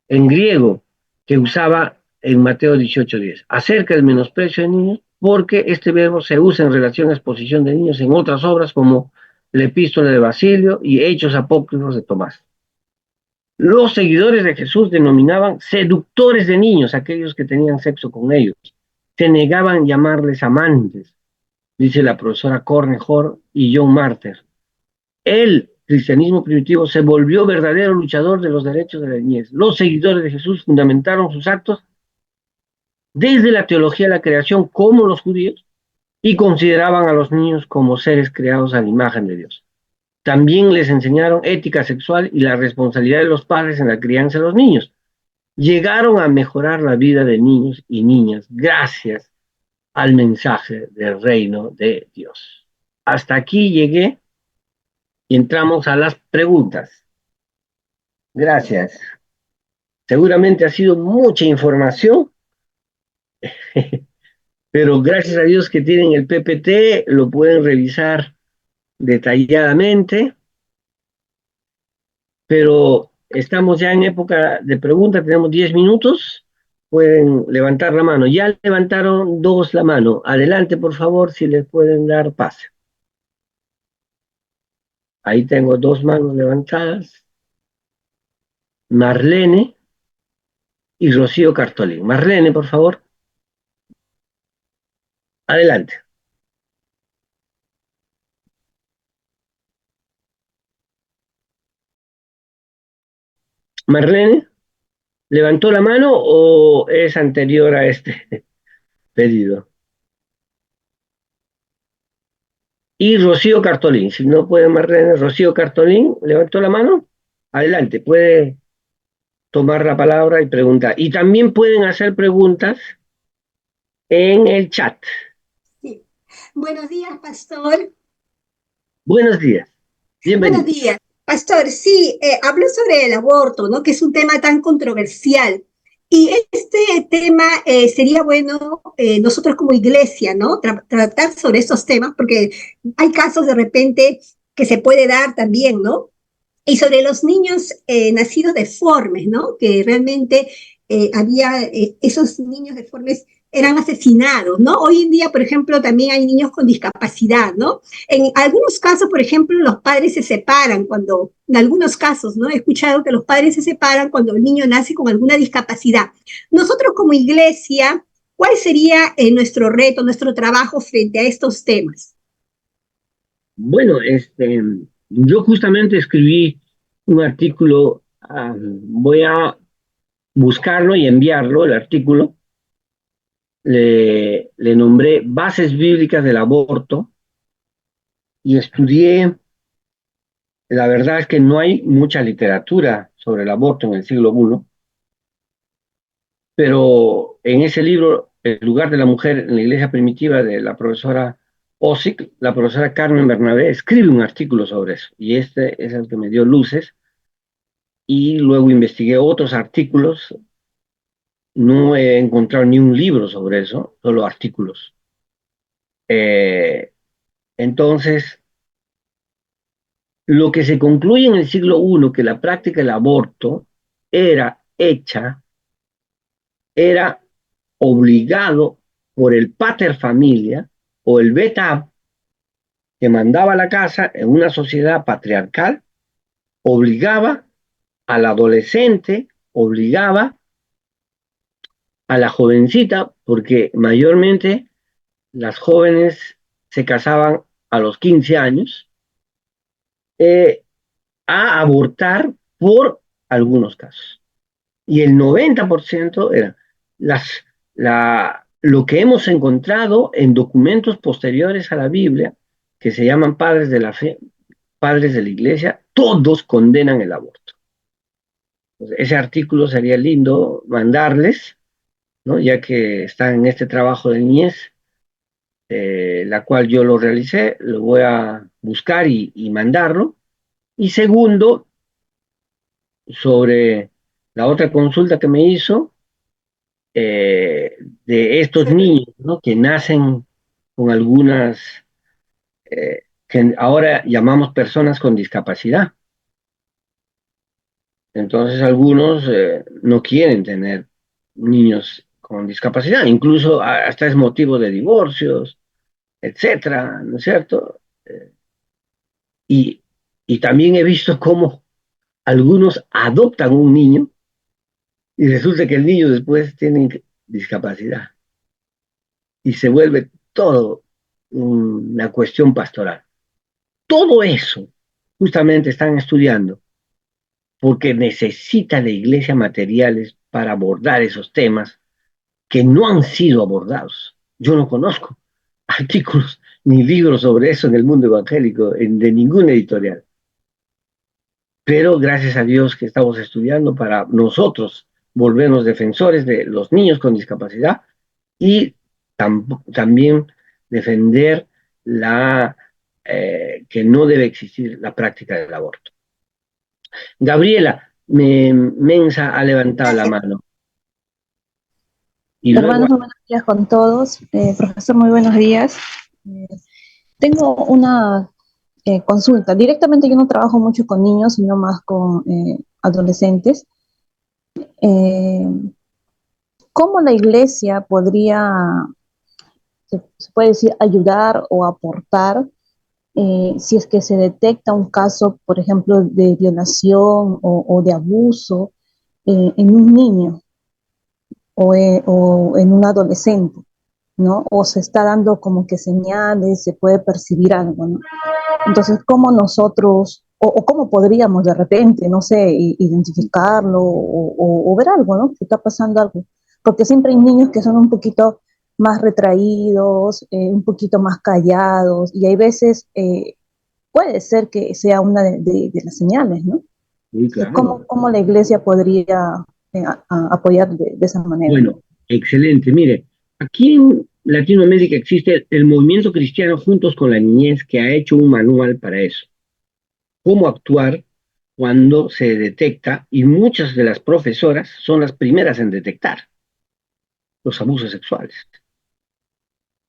S1: en griego que usaba en Mateo 18:10, acerca del menosprecio de niños, porque este verbo se usa en relación a exposición de niños en otras obras como la Epístola de Basilio y Hechos Apócrifos de Tomás. Los seguidores de Jesús denominaban seductores de niños aquellos que tenían sexo con ellos. Se negaban llamarles amantes, dice la profesora Corne Hor y John Marter. El cristianismo primitivo se volvió verdadero luchador de los derechos de la niñez. Los seguidores de Jesús fundamentaron sus actos desde la teología de la creación como los judíos y consideraban a los niños como seres creados a la imagen de Dios. También les enseñaron ética sexual y la responsabilidad de los padres en la crianza de los niños. Llegaron a mejorar la vida de niños y niñas gracias al mensaje del reino de Dios. Hasta aquí llegué y entramos a las preguntas. Gracias. Seguramente ha sido mucha información, pero gracias a Dios que tienen el PPT, lo pueden revisar detalladamente, pero estamos ya en época de preguntas, tenemos 10 minutos, pueden levantar la mano. Ya levantaron dos la mano. Adelante, por favor, si les pueden dar pase. Ahí tengo dos manos levantadas. Marlene y Rocío Cartolín. Marlene, por favor. Adelante. Marlene, ¿levantó la mano o es anterior a este pedido? Y Rocío Cartolín, si no puede Marlene, Rocío Cartolín, ¿levantó la mano? Adelante, puede tomar la palabra y preguntar. Y también pueden hacer preguntas en el chat.
S4: Sí. Buenos días, pastor.
S1: Buenos días,
S4: Buenos
S1: bienvenido.
S4: días, pastor. Sí, habló sobre el aborto, ¿no? Que es un tema tan controversial. Y este tema sería bueno nosotros como iglesia, ¿no? Tratar sobre esos temas, porque hay casos de repente que se puede dar también, ¿no? Y sobre los niños nacidos deformes, ¿no? Que realmente había, esos niños deformes eran asesinados, ¿no? Hoy en día, por ejemplo, también hay niños con discapacidad, ¿no? En algunos casos, por ejemplo, los padres se separan cuando, en algunos casos, ¿no? He escuchado que los padres se separan cuando el niño nace con alguna discapacidad. Nosotros como iglesia, ¿cuál sería nuestro reto, nuestro trabajo frente a estos temas?
S1: Bueno, yo justamente escribí un artículo, voy a buscarlo y enviarlo, el artículo, le nombré Bases Bíblicas del Aborto y estudié, la verdad es que no hay mucha literatura sobre el aborto en el siglo I, pero en ese libro, El lugar de la mujer en la iglesia primitiva de la profesora Ossick, la profesora Carmen Bernabé escribe un artículo sobre eso y este es el que me dio luces y luego investigué otros artículos. No he encontrado ni un libro sobre eso, solo artículos. Eh, entonces, lo que se concluye en el siglo I, que la práctica del aborto era hecha, era obligado por el pater familia o el beta que mandaba la casa en una sociedad patriarcal, obligaba al adolescente, obligaba a la jovencita, porque mayormente las jóvenes se casaban a los 15 años, eh, a abortar por algunos casos. Y el 90% era las, lo que hemos encontrado en documentos posteriores a la Biblia, que se llaman padres de la fe, padres de la iglesia, todos condenan el aborto. Entonces, ese artículo sería lindo mandarles, ¿no? Ya que están en este trabajo de niñez, la cual yo lo realicé, lo voy a buscar y mandarlo. Y segundo, sobre la otra consulta que me hizo, de estos niños, ¿no? Que nacen con algunas, que ahora llamamos personas con discapacidad. Entonces algunos no quieren tener niños con discapacidad, incluso hasta es motivo de divorcios, etcétera, ¿no es cierto? Y, y también he visto cómo algunos adoptan un niño y resulta que el niño después tiene discapacidad y se vuelve todo una cuestión pastoral. Todo eso justamente están estudiando porque necesita la iglesia materiales para abordar esos temas que no han sido abordados. Yo no conozco artículos ni libros sobre eso en el mundo evangélico, de ninguna editorial. Pero gracias a Dios que estamos estudiando para nosotros volvernos defensores de los niños con discapacidad y también defender que no debe existir la práctica del aborto. Gabriela Mensa ha levantado la mano. Y luego,
S5: Hermanos, muy buenos días con todos. Profesor, muy buenos días. Eh, Tengo una consulta. Directamente yo no trabajo mucho con niños, sino más con adolescentes. Eh, ¿Cómo la iglesia podría, se puede decir, ayudar o aportar si es que se detecta un caso, por ejemplo, de violación o de abuso en un niño o en un adolescente? ¿No? O se está dando como que señales, se puede percibir algo, ¿no? Entonces, ¿cómo nosotros o cómo podríamos de repente, no sé, identificarlo o ver algo, ¿no? Que está pasando algo. Porque siempre hay niños que son un poquito más retraídos, un poquito más callados, y hay veces puede ser que sea una de las señales, ¿no?
S1: Sí,
S5: Entonces,
S1: claro.
S5: ¿cómo la iglesia podría apoyar de esa manera, ¿no?
S1: Bueno, excelente. Mire, aquí en Latinoamérica existe el movimiento cristiano Juntos con la Niñez que ha hecho un manual para eso. Cómo actuar cuando se detecta, y muchas de las profesoras son las primeras en detectar los abusos sexuales.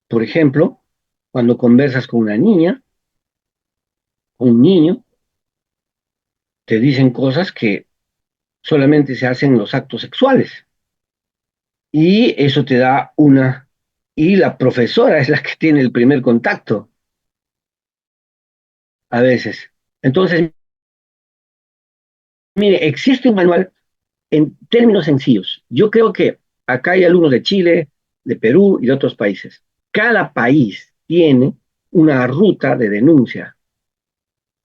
S1: Por ejemplo, cuando conversas con una niña, con un niño, te dicen cosas que solamente se hacen en los actos sexuales. Y eso te da una... Y la profesora es la que tiene el primer contacto a veces. Entonces, mire, existe un manual en términos sencillos. Yo creo que acá hay alumnos de Chile, de Perú y de otros países. Cada país tiene una ruta de denuncia.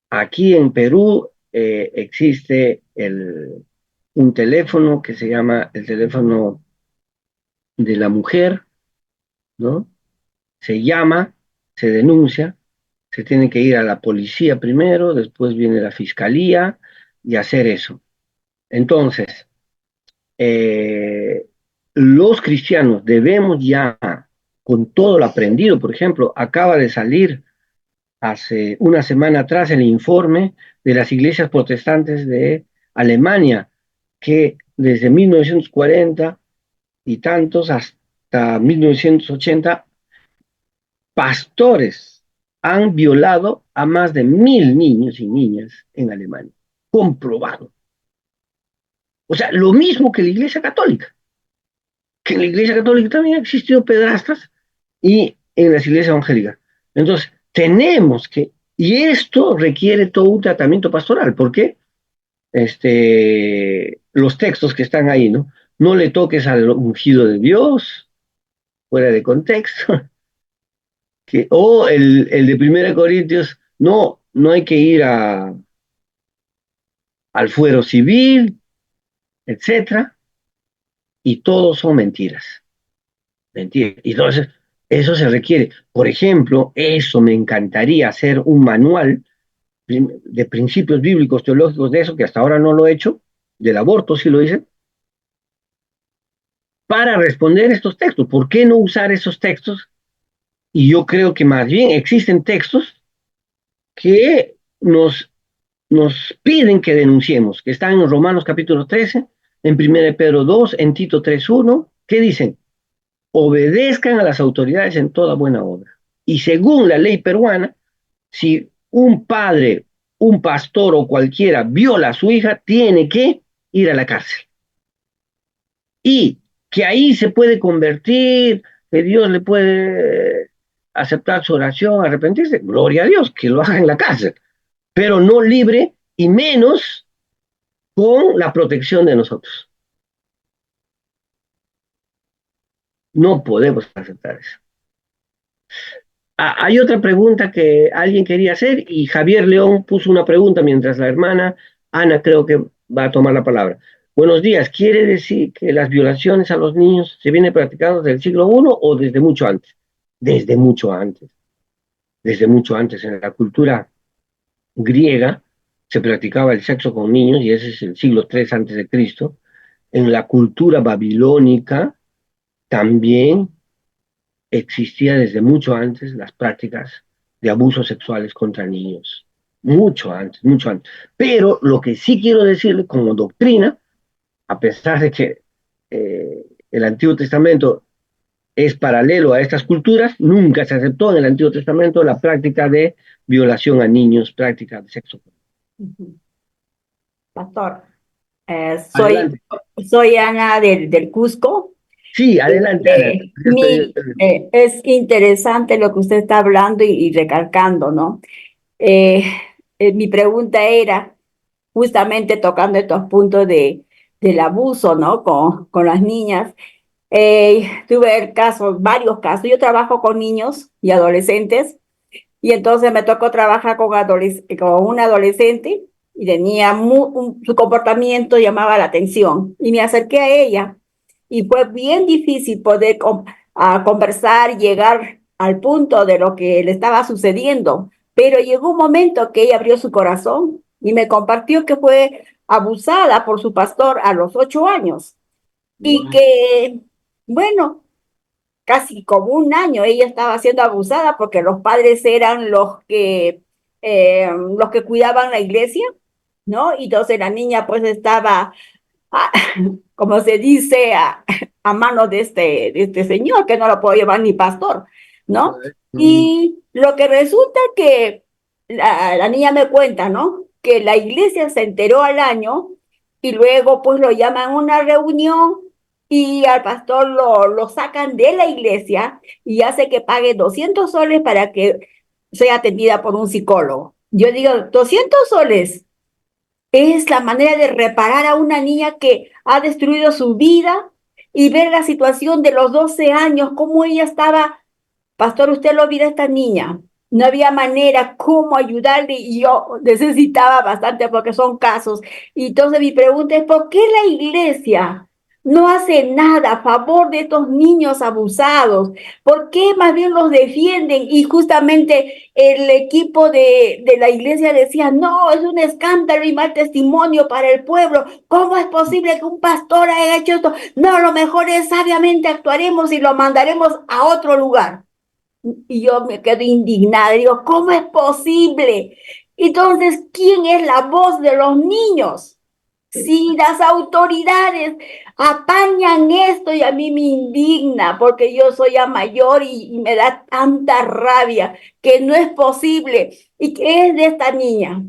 S1: Aquí en Perú existe un teléfono que se llama el teléfono de la mujer, ¿no? Se llama, se denuncia, se tiene que ir a la policía primero, después viene la fiscalía y hacer eso. Entonces, eh, los cristianos debemos ya, con todo lo aprendido, por ejemplo, acaba de salir hace una semana atrás el informe de las iglesias protestantes de Alemania, que desde 1940 y tantos hasta 1980, pastores han violado a más de 1.000 niños y niñas en Alemania. Comprobado. O sea, lo mismo que la Iglesia Católica, que en la Iglesia Católica también ha existido pedrastas y en las iglesias evangélicas. Entonces, tenemos que, y esto requiere todo un tratamiento pastoral, porque los textos que están ahí, ¿no? No le toques al ungido de Dios, fuera de contexto, o el de Primera Corintios, no, no hay que ir al fuero civil, etcétera, y todos son mentiras. Mentiras. Y entonces, eso se requiere. Por ejemplo, eso me encantaría hacer un manual de principios bíblicos teológicos de eso, que hasta ahora no lo he hecho, del aborto sí lo hice, para responder estos textos. ¿Por qué no usar esos textos? Y yo creo que más bien existen textos que nos piden que denunciemos, que están en Romanos capítulo 13, en 1 Pedro 2, en Tito 3:1, que dicen, obedezcan a las autoridades en toda buena obra. Y según la ley peruana, si un padre, un pastor o cualquiera viola a su hija, tiene que ir a la cárcel. Y que ahí se puede convertir, que Dios le puede aceptar su oración, arrepentirse, gloria a Dios, que lo haga en la cárcel, pero no libre y menos con la protección de nosotros. No podemos aceptar eso. Hay otra pregunta que alguien quería hacer y Javier León puso una pregunta mientras la hermana Ana creo que va a tomar la palabra. Buenos días, ¿quiere decir que las violaciones a los niños se vienen practicando desde el siglo I o desde mucho antes? Desde mucho antes, desde mucho antes. En la cultura griega se practicaba el sexo con niños y ese es el siglo III antes de Cristo. En la cultura babilónica también existía desde mucho antes las prácticas de abusos sexuales contra niños. Mucho antes, mucho antes. Pero lo que sí quiero decirle como doctrina, a pesar de que el Antiguo Testamento es paralelo a estas culturas, nunca se aceptó en el Antiguo Testamento la práctica de violación a niños, práctica de sexo.
S3: Pastor,
S1: Adelante.
S3: soy Ana del Cusco.
S1: Sí, adelante, Ana.
S3: Es interesante lo que usted está hablando y recalcando, ¿no? Eh, Mi pregunta era justamente tocando estos puntos del abuso, ¿no? Con las niñas. Tuve casos, varios casos. Yo trabajo con niños y adolescentes Y entonces me tocó trabajar con un adolescente y tenía su comportamiento llamaba la atención. Y me acerqué a ella y fue bien difícil poder conversar, llegar al punto de lo que le estaba sucediendo. Pero llegó un momento que ella abrió su corazón y me compartió que fue abusada por su pastor a los 8 años y que, bueno, casi como un año ella estaba siendo abusada porque los padres eran los que cuidaban la iglesia, ¿no? Y entonces la niña pues estaba, ah, como se dice, a manos de este señor, que no lo puedo llevar ni pastor, ¿no? Y lo que resulta que la niña me cuenta, ¿no? Que la iglesia se enteró al año y luego pues lo llaman a una reunión y al pastor lo sacan de la iglesia y hace que pague 200 soles para que sea atendida por un psicólogo. Yo digo, 200 soles es la manera de reparar a una niña que ha destruido su vida y ver la situación de los 12 años, cómo ella estaba. Pastor, usted lo olvida a esta niña. No había manera cómo ayudarle y yo necesitaba bastante porque son casos. Y entonces mi pregunta es, ¿por qué la iglesia no hace nada a favor de estos niños abusados? ¿Por qué más bien los defienden? Y justamente el equipo de la iglesia decía, no, es un escándalo y mal testimonio para el pueblo. ¿Cómo es posible que un pastor haya hecho esto? No, lo mejor es sabiamente actuaremos y lo mandaremos a otro lugar. Y yo me quedo indignada, digo, ¿cómo es posible? Entonces, ¿quién es la voz de los niños? Si las autoridades apañan esto y a mí me indigna porque yo soy ya mayor y me da tanta rabia que no es posible. ¿Y qué es de esta niña?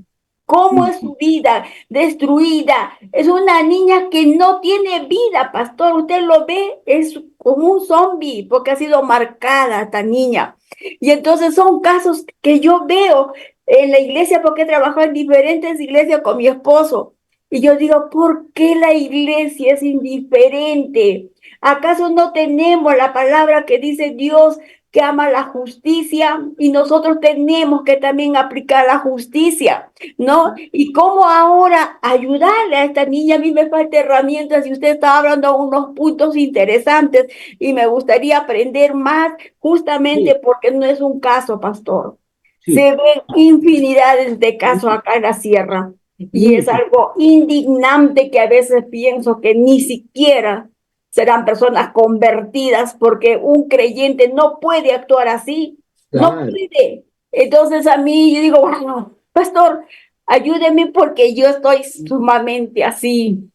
S3: ¿Cómo es su vida destruida? Es una niña que no tiene vida, pastor. Usted lo ve, es como un zombie porque ha sido marcada esta niña. Y entonces son casos que yo veo en la iglesia porque he trabajado en diferentes iglesias con mi esposo. Y yo digo, ¿por qué la iglesia es indiferente? ¿Acaso no tenemos la palabra que dice Dios que ama la justicia y nosotros tenemos que también aplicar la justicia, ¿no? Y cómo ahora ayudarle a esta niña, a mí me falta herramientas y usted está hablando de unos puntos interesantes y me gustaría aprender más justamente porque no es un caso, pastor. Se ven infinidades de casos acá en la sierra y es algo indignante que a veces pienso que ni siquiera serán personas convertidas porque un creyente no puede actuar así, no puede. Entonces a mí yo digo, bueno, pastor, ayúdeme porque yo estoy sumamente así.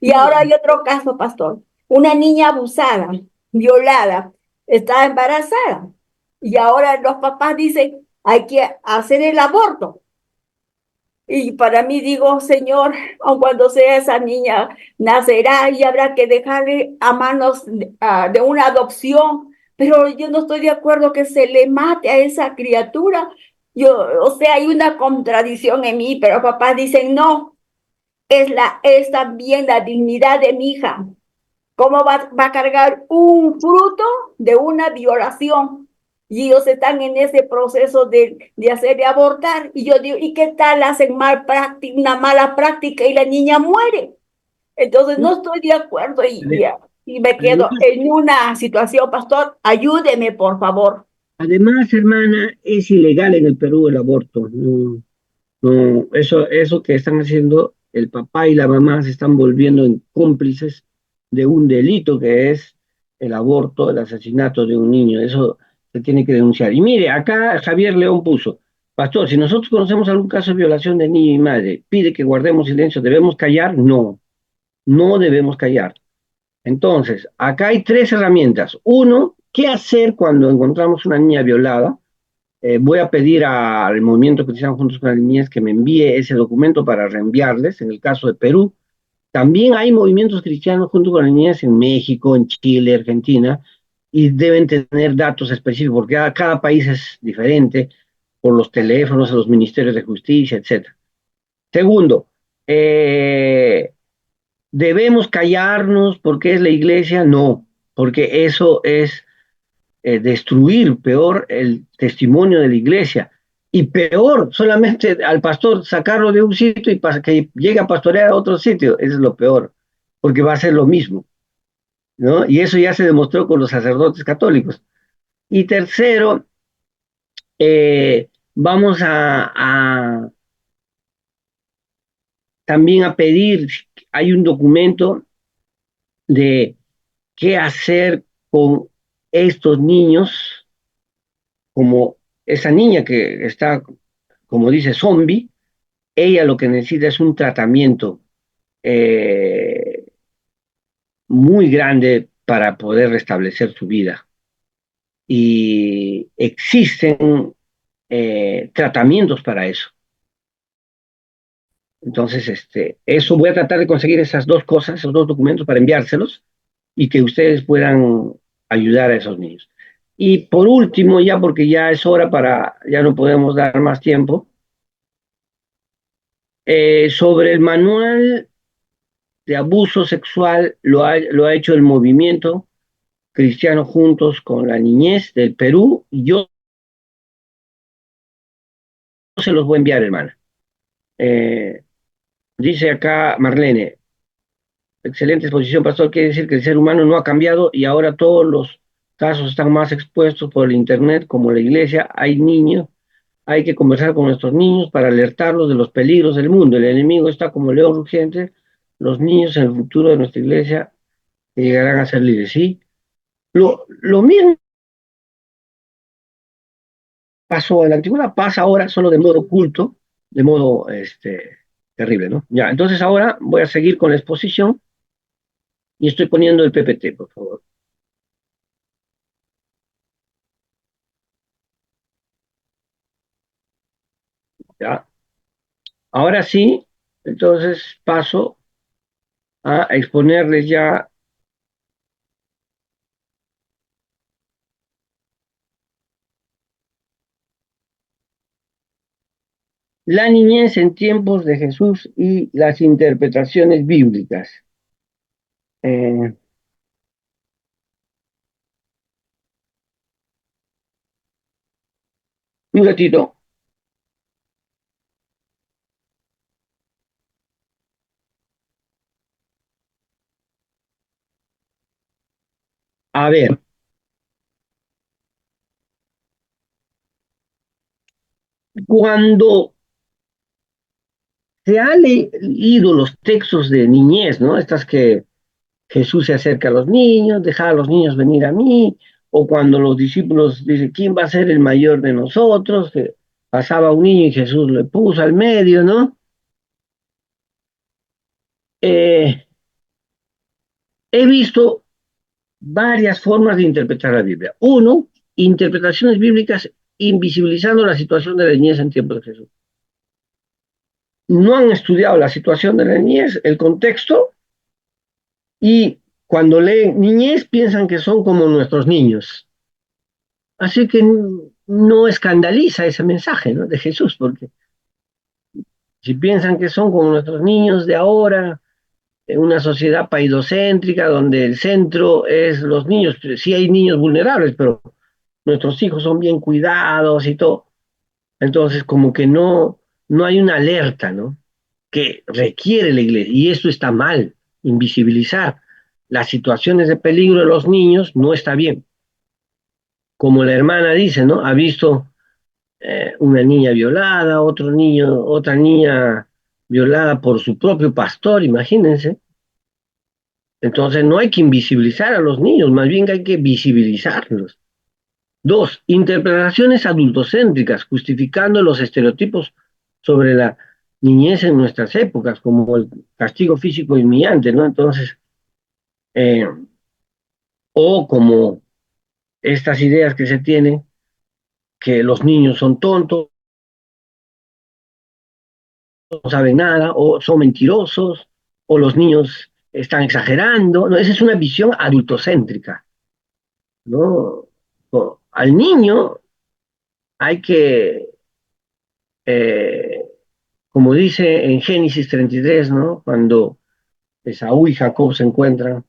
S3: Y ahora hay otro caso, pastor. Una niña abusada, violada, está embarazada. Y ahora los papás dicen, hay que hacer el aborto. Y para mí digo, Señor, aun cuando sea esa niña, nacerá y habrá que dejarle a manos de una adopción, pero yo no estoy de acuerdo que se le mate a esa criatura. O sea, hay una contradicción en mí, pero papás dicen, no, es también la dignidad de mi hija. ¿Cómo va a cargar un fruto de una violación? Y ellos están en ese proceso de hacerle abortar. Y yo digo, ¿y qué tal hacen una mala práctica y la niña muere? Entonces no estoy de acuerdo y me quedo en una situación, pastor, ayúdeme, por favor.
S1: Además, hermana, es ilegal en el Perú el aborto. No, no, eso que están haciendo, el papá y la mamá se están volviendo en cómplices de un delito que es el aborto, el asesinato de un niño. Eso se tiene que denunciar. Y mire, acá Javier León puso, pastor, si nosotros conocemos algún caso de violación de niño y madre, pide que guardemos silencio, ¿debemos callar? No, no debemos callar. Entonces, acá hay tres herramientas. Uno, ¿qué hacer cuando encontramos una niña violada? Voy a pedir al Movimiento Cristiano Juntos con las Niñas que me envíe ese documento para reenviarles. En el caso de Perú, también hay movimientos cristianos junto con las niñas en México, en Chile, Argentina, y deben tener datos específicos, porque cada país es diferente, por los teléfonos, los ministerios de justicia, etcétera. Segundo, ¿debemos callarnos porque es la iglesia? No, porque eso es destruir peor el testimonio de la iglesia. Y peor, solamente al pastor sacarlo de un sitio y para que llegue a pastorear a otro sitio, eso es lo peor, porque va a ser lo mismo, ¿no? Y eso ya se demostró con los sacerdotes católicos. Y tercero, vamos también a pedir, hay un documento de qué hacer con estos niños, como esa niña que está, como dice, zombie, ella lo que necesita es un tratamiento eh, muy grande para poder restablecer su vida. Y existen tratamientos para eso. Entonces, eso voy a tratar de conseguir esas dos cosas, esos dos documentos para enviárselos y que ustedes puedan ayudar a esos niños. Y por último, ya porque ya es hora para, ya no podemos dar más tiempo, sobre el manual de abuso sexual lo ha hecho el movimiento Cristiano Juntos con la Niñez del Perú. Y yo se los voy a enviar, hermana. Eh, Dice acá Marlene, excelente exposición, pastor. Quiere decir que el ser humano no ha cambiado y ahora todos los casos están más expuestos por el Internet, como la iglesia. Hay niños, hay que conversar con nuestros niños para alertarlos de los peligros del mundo. El enemigo está como león rugiente. Los niños en el futuro de nuestra iglesia que llegarán a ser líderes. Sí, lo mismo pasó en la antigüedad, pasa ahora solo de modo oculto, de modo terrible, ¿no? Ya, entonces ahora voy a seguir con la exposición y estoy poniendo el PPT, por favor. Ya. Ahora sí, entonces paso a exponerles ya la niñez en tiempos de Jesús y las interpretaciones bíblicas. Eh, un ratito. A ver, cuando se han leído los textos de niñez, ¿no? Estas que Jesús se acerca a los niños, deja a los niños venir a mí, o cuando los discípulos dicen, ¿quién va a ser el mayor de nosotros? Que pasaba un niño y Jesús le puso al medio, ¿no? Eh, He visto varias formas de interpretar la Biblia. Uno, interpretaciones bíblicas invisibilizando la situación de la niñez en tiempos de Jesús. No han estudiado la situación de la niñez, el contexto, y cuando leen niñez piensan que son como nuestros niños. Así que no escandaliza ese mensaje, ¿no? De Jesús, porque si piensan que son como nuestros niños de ahora, en una sociedad paidocéntrica donde el centro es los niños, sí hay niños vulnerables, pero nuestros hijos son bien cuidados y todo. Entonces, como que no hay una alerta, ¿no? Que requiere la iglesia. Y esto está mal, invisibilizar las situaciones de peligro de los niños no está bien. Como la hermana dice, ¿no? Ha visto una niña violada, otra niña violada por su propio pastor, imagínense. Entonces no hay que invisibilizar a los niños, más bien que hay que visibilizarlos. Dos, interpretaciones adultocéntricas, justificando los estereotipos sobre la niñez en nuestras épocas, como el castigo físico humillante, ¿no? Entonces, eh, o como estas ideas que se tienen, que los niños son tontos, no saben nada, o son mentirosos, o los niños están exagerando, ¿no? Esa es una visión adultocéntrica, ¿no? Al niño hay que, eh, como dice en Génesis 33, ¿no? Cuando Esaú y Jacob se encuentran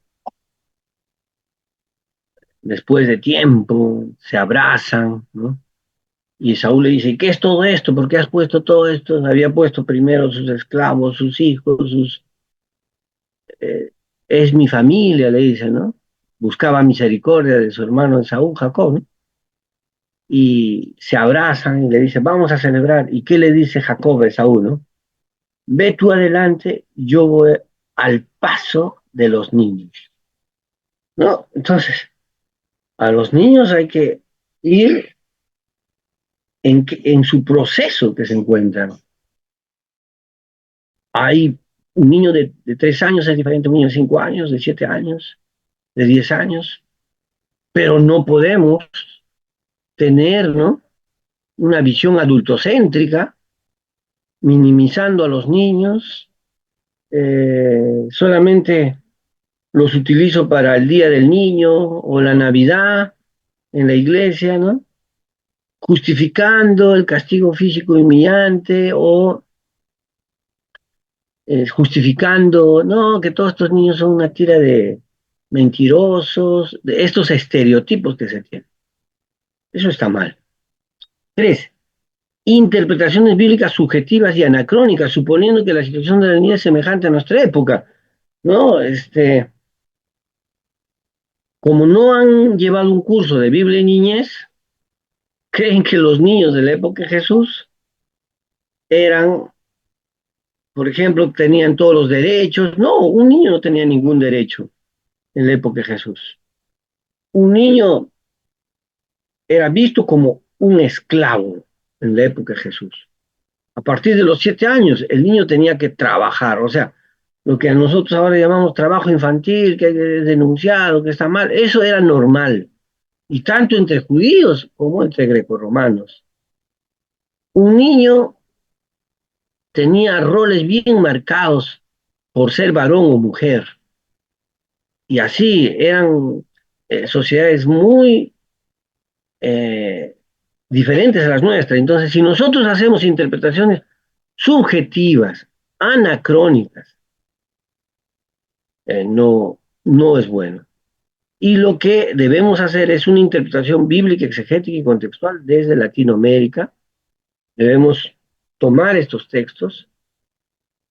S1: después de tiempo, se abrazan, ¿no? Y Saúl le dice, ¿qué es todo esto? ¿Por qué has puesto todo esto? Había puesto primero sus esclavos, sus hijos, eh, es mi familia, le dice, ¿no? Buscaba misericordia de su hermano Saúl, Jacob, ¿no? Y se abrazan y le dice, vamos a celebrar. ¿Y qué le dice Jacob a Saúl, no? Ve tú adelante, yo voy al paso de los niños, ¿no? Entonces, a los niños hay que ir en su proceso que se encuentran. Hay un niño de 3 años es diferente a un niño de 5 años, de 7 años, de 10 años, pero no podemos tener, ¿no?, una visión adultocéntrica, minimizando a los niños, solamente los utilizo para el Día del Niño o la Navidad en la iglesia, ¿no? Justificando el castigo físico humillante o justificando, no, que todos estos niños son una tira de mentirosos, de estos estereotipos que se tienen. Eso está mal. 3, interpretaciones bíblicas subjetivas y anacrónicas, suponiendo que la situación de la niñez es semejante a nuestra época, ¿no? Como no han llevado un curso de Biblia y niñez, creen que los niños de la época de Jesús eran, por ejemplo, tenían todos los derechos. No, un niño no tenía ningún derecho en la época de Jesús. Un niño era visto como un esclavo en la época de Jesús. A partir de los 7 años, el niño tenía que trabajar, o sea, lo que a nosotros ahora llamamos trabajo infantil, que es denunciado, que está mal, eso era normal, y tanto entre judíos como entre grecorromanos. Un niño tenía roles bien marcados por ser varón o mujer, y así eran sociedades muy eh, diferentes a las nuestras. Entonces, si nosotros hacemos interpretaciones subjetivas, anacrónicas, no es bueno. Y lo que debemos hacer es una interpretación bíblica, exegética y contextual desde Latinoamérica. Debemos tomar estos textos,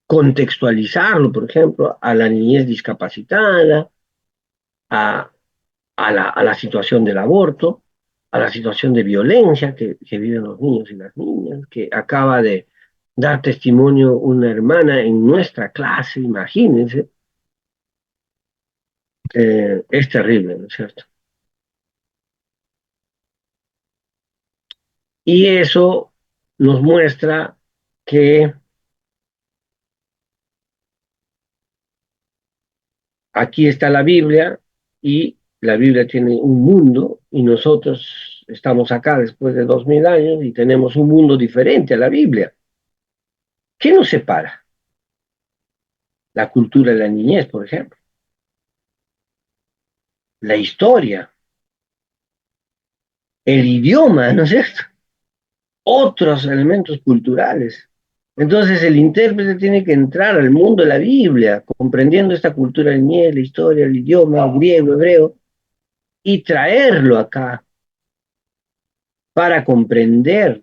S1: contextualizarlo, por ejemplo, a la niñez discapacitada, a, a la situación del aborto, a la situación de violencia que viven los niños y las niñas, que acaba de dar testimonio una hermana en nuestra clase, imagínense. Es terrible, ¿no es cierto? Y eso nos muestra que aquí está la Biblia y la Biblia tiene un mundo y nosotros estamos acá después de 2000 años y tenemos un mundo diferente a la Biblia. ¿Qué nos separa? La cultura de la niñez, por ejemplo, la historia, el idioma, ¿no es cierto? Otros elementos culturales. Entonces el intérprete tiene que entrar al mundo de la Biblia, comprendiendo esta cultura del niñez, la historia, el idioma, griego, hebreo, y traerlo acá para comprender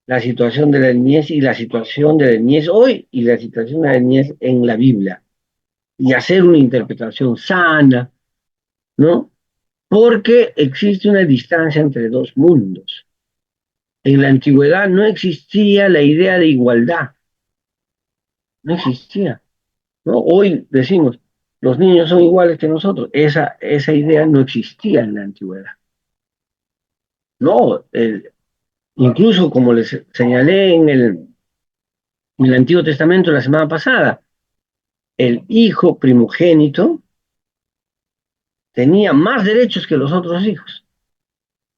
S1: la situación de la niñez y la situación de la niñez hoy y la situación de la niñez en la Biblia y hacer una interpretación sana, ¿no? Porque existe una distancia entre dos mundos. En la antigüedad no existía la idea de igualdad, no existía, ¿no? Hoy decimos, los niños son iguales que nosotros. Esa idea no existía en la antigüedad. No, incluso como les señalé en el Antiguo Testamento la semana pasada, el hijo primogénito tenía más derechos que los otros hijos.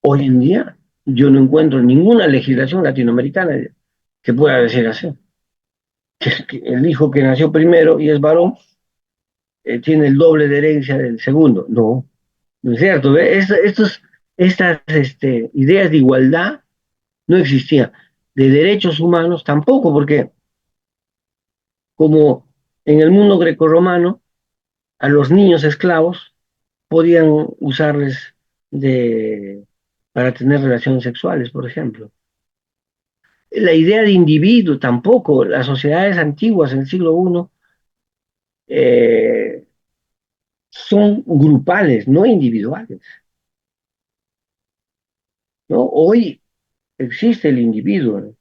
S1: Hoy en día yo no encuentro ninguna legislación latinoamericana que pueda decir así. Que el hijo que nació primero y es varón tiene el doble de herencia del segundo. No, no es cierto. Estas ideas de igualdad no existían. De derechos humanos tampoco, porque como en el mundo grecorromano, a los niños esclavos podían usarles para tener relaciones sexuales, por ejemplo. la idea de individuo tampoco. Las sociedades antiguas en el siglo I son grupales, no individuales, ¿no? Hoy existe el individuo, ¿no?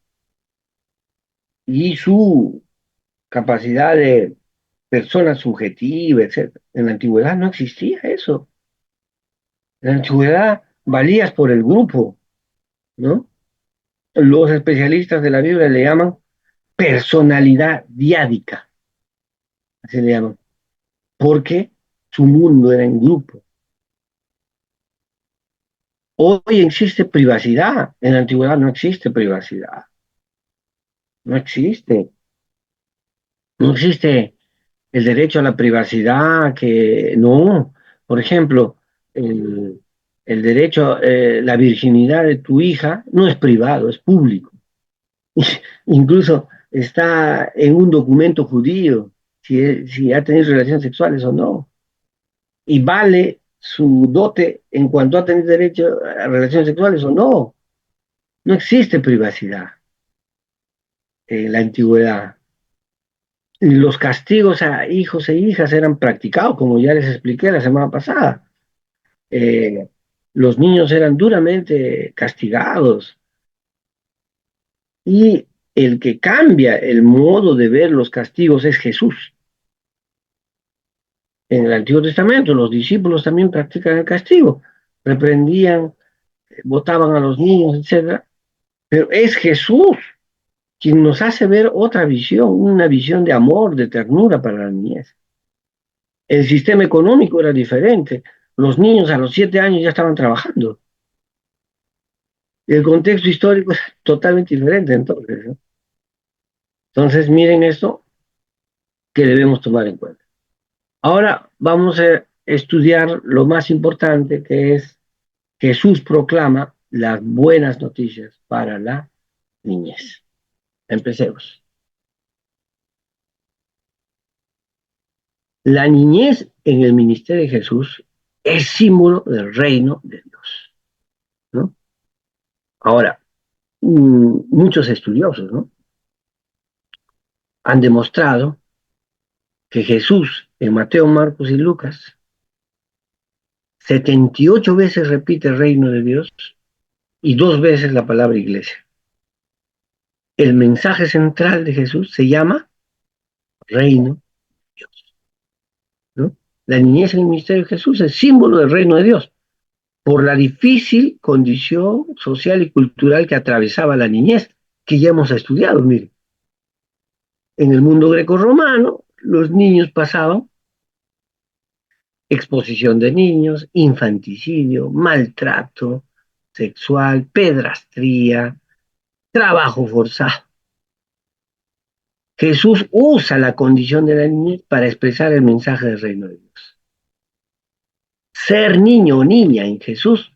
S1: Y su capacidad de persona subjetiva, etc. En la antigüedad no existía eso. En la antigüedad valías por el grupo, ¿no? Los especialistas de la Biblia le llaman personalidad diádica, así le llaman, porque su mundo era en grupo. Hoy existe privacidad, en la antigüedad no existe privacidad, no existe, no existe el derecho a la privacidad, que no, por ejemplo, el, el derecho, la virginidad de tu hija no es privado, es público. Incluso está en un documento judío si ha tenido relaciones sexuales o no. Y vale su dote en cuanto a tener derecho a relaciones sexuales o no. No existe privacidad en la antigüedad. Los castigos a hijos e hijas eran practicados, como ya les expliqué la semana pasada. Eh, los niños eran duramente castigados y el que cambia el modo de ver los castigos es Jesús. En el Antiguo Testamento los discípulos también practican el castigo, reprendían, botaban a los niños, etcétera, pero es Jesús quien nos hace ver otra visión, una visión de amor, de ternura para la niñez. El sistema económico era diferente. Los niños a los 7 años ya estaban trabajando. El contexto histórico es totalmente diferente entonces, ¿no? Entonces, miren esto que debemos tomar en cuenta. Ahora vamos a estudiar lo más importante, que es Jesús proclama las buenas noticias para la niñez. Empecemos. La niñez en el ministerio de Jesús es símbolo del reino de Dios, ¿no? Ahora, muchos estudiosos, ¿no?, han demostrado que Jesús en Mateo, Marcos y Lucas 78 veces repite el reino de Dios y 2 veces la palabra iglesia. El mensaje central de Jesús se llama reino de Dios, ¿no? La niñez en el ministerio de Jesús es símbolo del reino de Dios por la difícil condición social y cultural que atravesaba la niñez, que ya hemos estudiado. Miren, en el mundo grecorromano los niños pasaban exposición de niños, infanticidio, maltrato sexual, pedrastría, trabajo forzado. Jesús usa la condición de la niñez para expresar el mensaje del reino de Dios. Ser niño o niña en Jesús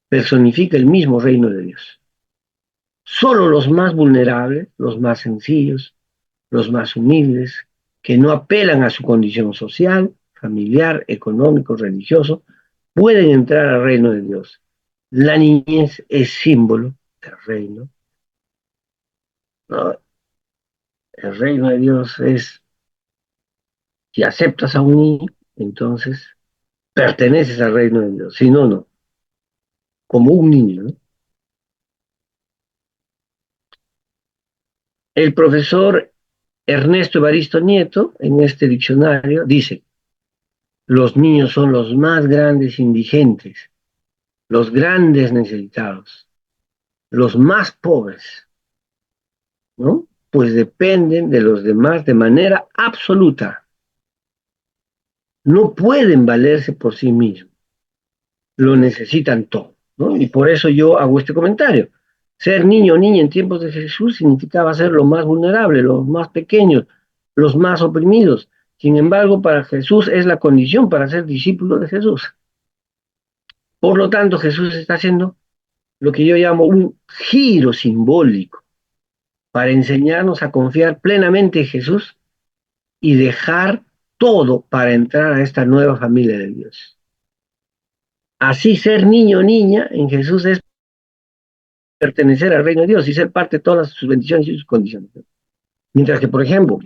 S1: personifica el mismo reino de Dios. Solo los más vulnerables, los más sencillos, los más humildes, que no apelan a su condición social, familiar, económico, religioso, pueden entrar al reino de Dios. La niñez es símbolo del reino, ¿no? El reino de Dios es, si aceptas a un niño, entonces perteneces al reino de Dios. Si no, no. Como un niño, ¿no? El profesor Ernesto Evaristo Nieto, en este diccionario, dice: los niños son los más grandes indigentes, los grandes necesitados, los más pobres, ¿no? Pues dependen de los demás de manera absoluta. No pueden valerse por sí mismos, lo necesitan todo, ¿no? Y por eso yo hago este comentario. Ser niño o niña en tiempos de Jesús significaba ser los más vulnerables, los más pequeños, los más oprimidos. Sin embargo, para Jesús es la condición para ser discípulo de Jesús. Por lo tanto, Jesús está haciendo lo que yo llamo un giro simbólico para enseñarnos a confiar plenamente en Jesús y dejar todo para entrar a esta nueva familia de Dios. Así, ser niño o niña en Jesús es pertenecer al reino de Dios y ser parte de todas sus bendiciones y sus condiciones. Mientras que, por ejemplo,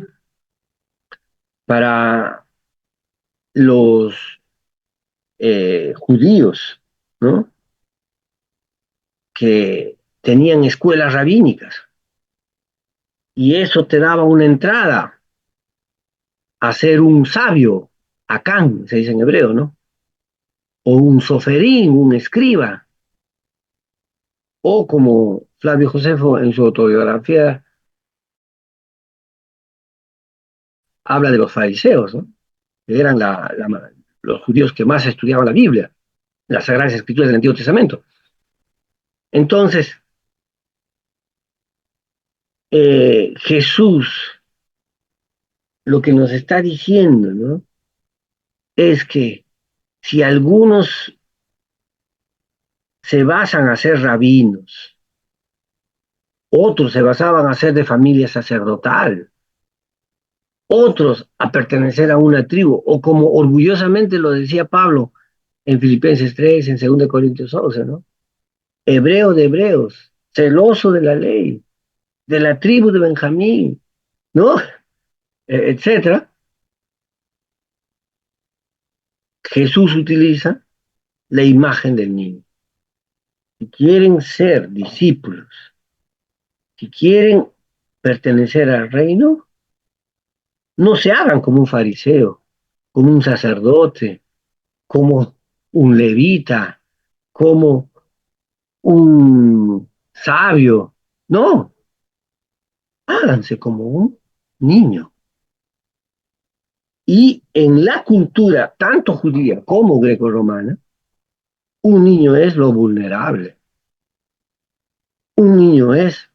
S1: para los judíos, ¿no? Que tenían escuelas rabínicas y eso te daba una entrada a ser un sabio, Acán, se dice en hebreo, ¿no? O un soferín, un escriba, o como Flavio Josefo en su autobiografía habla de los fariseos, ¿no? Que eran los judíos que más estudiaban la Biblia, las Sagradas Escrituras del Antiguo Testamento. Entonces, Jesús lo que nos está diciendo, ¿no? Es que si algunos se basan a ser rabinos, otros se basaban a ser de familia sacerdotal, otros a pertenecer a una tribu, o como orgullosamente lo decía Pablo en Filipenses 3, en 2 Corintios 11, ¿no? Hebreo de hebreos, celoso de la ley, de la tribu de Benjamín, ¿no? Etcétera. Jesús utiliza la imagen del niño. Si quieren ser discípulos, si quieren pertenecer al reino, no se hagan como un fariseo, como un sacerdote, como un levita, como un sabio. No, háganse como un niño. Y en la cultura, tanto judía como grecorromana, un niño es lo vulnerable. Un niño es,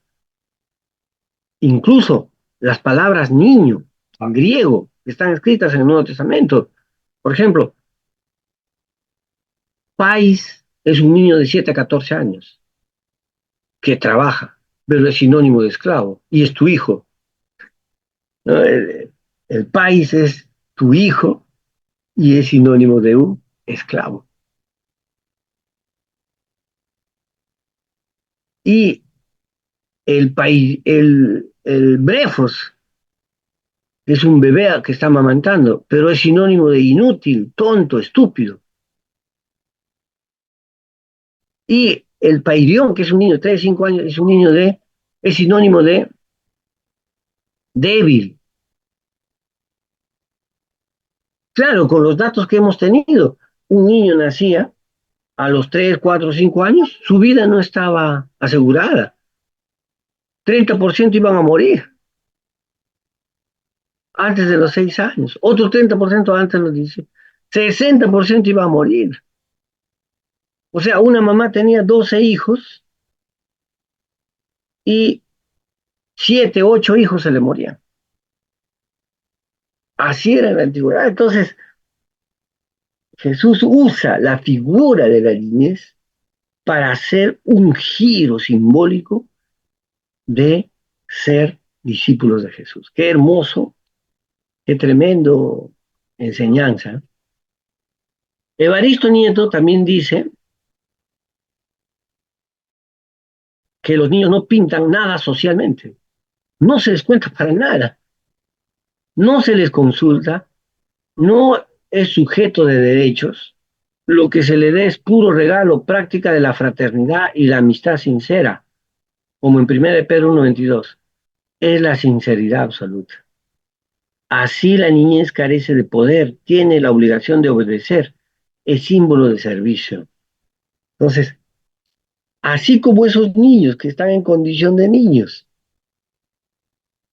S1: incluso las palabras niño, en griego, que están escritas en el Nuevo Testamento. Por ejemplo, Pais es un niño de 7 a 14 años que trabaja, pero es sinónimo de esclavo y es tu hijo, ¿no? El país es tu hijo y es sinónimo de un esclavo. Y el país, el brefos es un bebé que está amamantando, pero es sinónimo de inútil, tonto, estúpido. Y el pairión, que es un niño de 3, 5 años, es sinónimo de débil. Claro, con los datos que hemos tenido, un niño nacía a los 3, 4, 5 años, su vida no estaba asegurada. 30% iban a morir antes de los 6 años, otro 30% antes de los 17, 60% iba a morir. O sea, una mamá tenía 12 hijos y 7, 8 hijos se le morían. Así era en la antigüedad. Entonces, Jesús usa la figura de la niñez para hacer un giro simbólico de ser discípulos de Jesús. Qué hermoso, qué tremendo enseñanza. Evaristo Nieto también dice que los niños no pintan nada socialmente, no se les cuenta para nada, no se les consulta, no es sujeto de derechos, lo que se le dé es puro regalo, práctica de la fraternidad y la amistad sincera, como en 1 de Pedro 1:22, es la sinceridad absoluta. Así la niñez carece de poder, tiene la obligación de obedecer, es símbolo de servicio. Entonces, así como esos niños que están en condición de niños.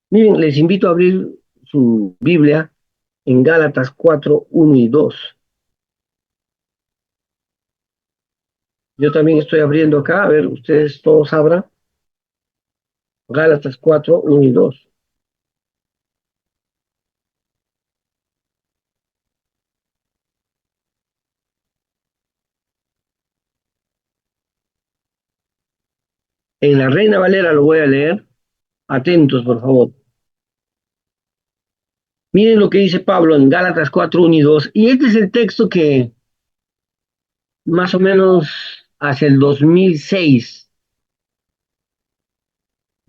S1: Miren, les invito a abrir su Biblia en Gálatas 4, 1 y 2. Yo también estoy abriendo acá, a ver, ustedes todos abran. Gálatas 4, 1 y 2. En la Reina Valera lo voy a leer. Atentos, por favor. Miren lo que dice Pablo en Gálatas 4, 1 y 2. Y este es el texto que más o menos hacia el 2006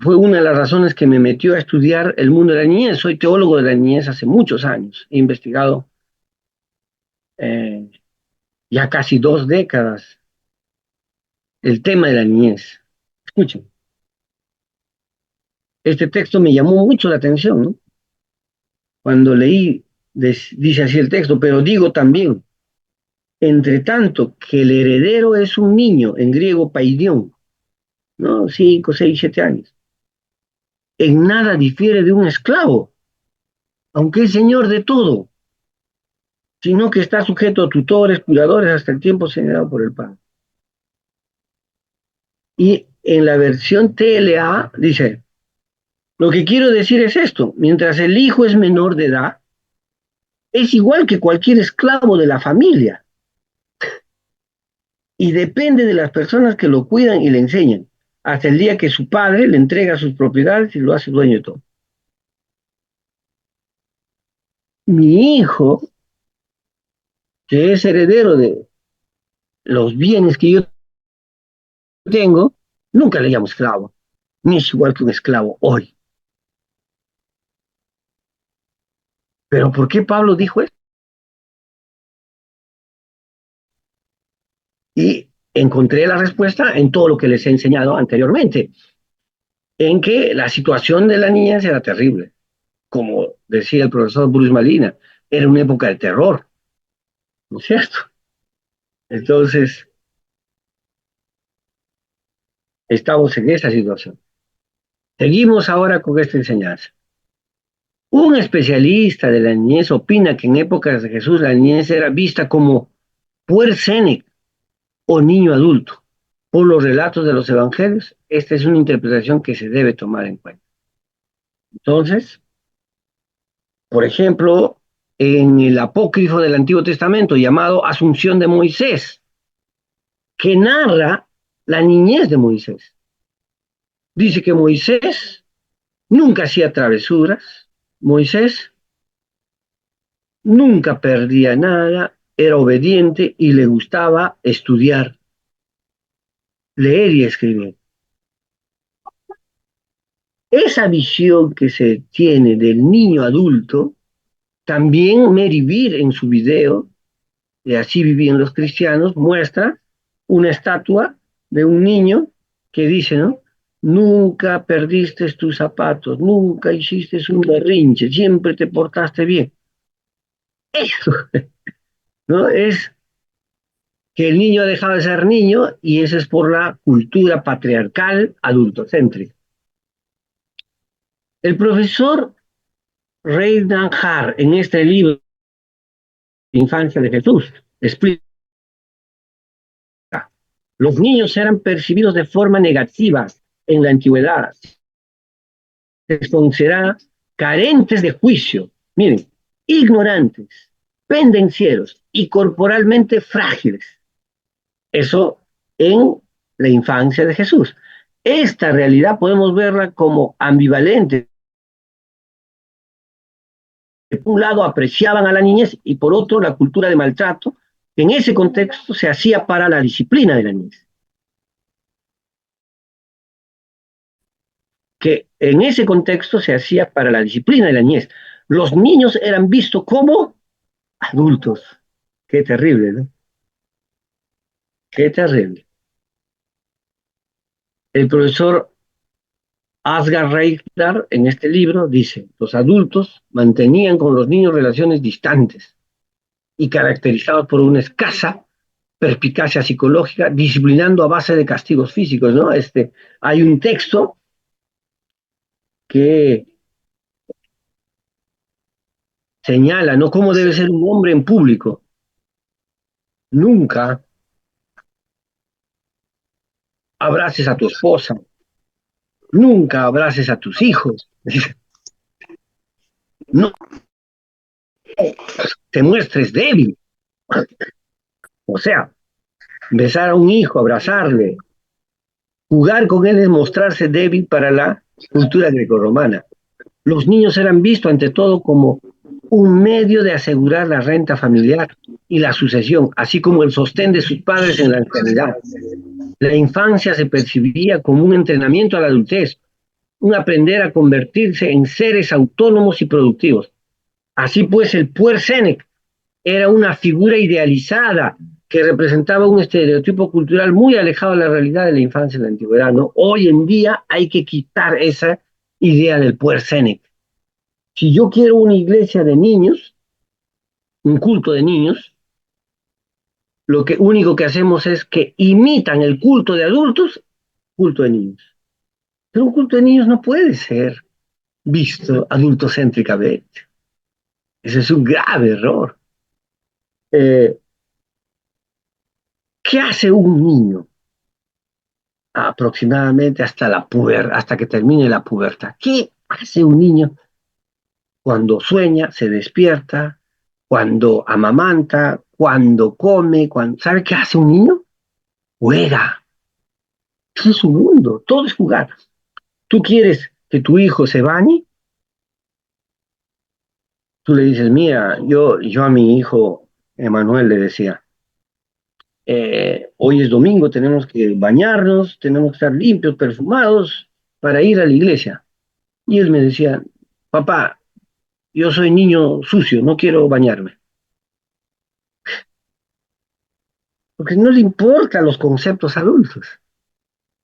S1: fue una de las razones que me metió a estudiar el mundo de la niñez. Soy teólogo de la niñez hace muchos años. He investigado eh, ya casi 2 décadas el tema de la niñez. Escuchen, este texto me llamó mucho la atención, ¿no? Cuando leí, dice así el texto, pero digo también, entre tanto que el heredero es un niño, en griego paidión, ¿no? 5, 6, 7 años. En nada difiere de un esclavo, aunque es señor de todo, sino que está sujeto a tutores, cuidadores, hasta el tiempo señalado por el padre. Y en la versión TLA dice, lo que quiero decir es esto, mientras el hijo es menor de edad, es igual que cualquier esclavo de la familia, y depende de las personas que lo cuidan y le enseñan, hasta el día que su padre le entrega sus propiedades y lo hace dueño de todo. Mi hijo, que es heredero de los bienes que yo tengo, nunca le llamo esclavo, ni es igual que un esclavo hoy. ¿Pero por qué Pablo dijo eso? Y encontré la respuesta en todo lo que les he enseñado anteriormente, en que la situación de la niñez era terrible. Como decía el profesor Bruce Malina, era una época de terror, ¿no es cierto? Entonces, estamos en esa situación. Seguimos ahora con esta enseñanza. Un especialista de la niñez opina que en épocas de Jesús la niñez era vista como puer senec o niño adulto. Por los relatos de los evangelios, esta es una interpretación que se debe tomar en cuenta. Entonces, por ejemplo, en el apócrifo del Antiguo Testamento llamado Asunción de Moisés, que narra la niñez de Moisés. Dice que Moisés nunca hacía travesuras, Moisés nunca perdía nada, era obediente y le gustaba estudiar, leer y escribir. Esa visión que se tiene del niño adulto, también Mary Beer en su video, de Así vivían los cristianos, muestra una estatua de un niño que dice, ¿no? Nunca perdiste tus zapatos, nunca hiciste un berrinche, siempre te portaste bien. Eso, ¿no? Es que el niño ha dejado de ser niño y eso es por la cultura patriarcal adultocéntrica. El profesor Reynald Har, en este libro, Infancia de Jesús, explica, los niños eran percibidos de forma negativa en la antigüedad, se consideraban carentes de juicio, miren, ignorantes, pendencieros y corporalmente frágiles. Eso en la infancia de Jesús. Esta realidad podemos verla como ambivalente. Por un lado apreciaban a la niñez y por otro la cultura de maltrato, que en ese contexto se hacía para la disciplina de la niñez. Que en ese contexto se hacía para la disciplina de la niñez. Los niños eran vistos como adultos. Qué terrible, ¿no? Qué terrible. El profesor Asghar Reichler en este libro dice, los adultos mantenían con los niños relaciones distantes y caracterizados por una escasa perspicacia psicológica, disciplinando a base de castigos físicos, ¿no? Hay un texto que señala, ¿no? Cómo debe ser un hombre en público. Nunca abraces a tu esposa, nunca abraces a tus hijos, no te muestres débil. O sea, besar a un hijo, abrazarle, jugar con él es mostrarse débil para la cultura grecorromana. Los niños eran vistos ante todo como un medio de asegurar la renta familiar y la sucesión, así como el sostén de sus padres en la ancianidad. La infancia se percibía como un entrenamiento a la adultez, un aprender a convertirse en seres autónomos y productivos. Así pues, el puer senec era una figura idealizada que representaba un estereotipo cultural muy alejado de la realidad de la infancia en la antigüedad, ¿no? Hoy en día hay que quitar esa idea del puer senec. Si yo quiero una iglesia de niños, un culto de niños, lo que único que hacemos es que imitan el culto de adultos, culto de niños. Pero un culto de niños no puede ser visto adultocéntricamente. Ese es un grave error. Eh, ¿Qué hace un niño aproximadamente hasta que termine la pubertad? ¿Qué hace un niño cuando sueña, se despierta, cuando amamanta, cuando come? ¿Sabe qué hace un niño? Juega. Ese es su mundo. Todo es jugar. ¿Tú quieres que tu hijo se bañe? Tú le dices, mira, yo a mi hijo Emanuel le decía, hoy es domingo, tenemos que bañarnos, tenemos que estar limpios, perfumados para ir a la iglesia. Y él me decía, papá, yo soy niño sucio, no quiero bañarme. Porque no le importan los conceptos adultos.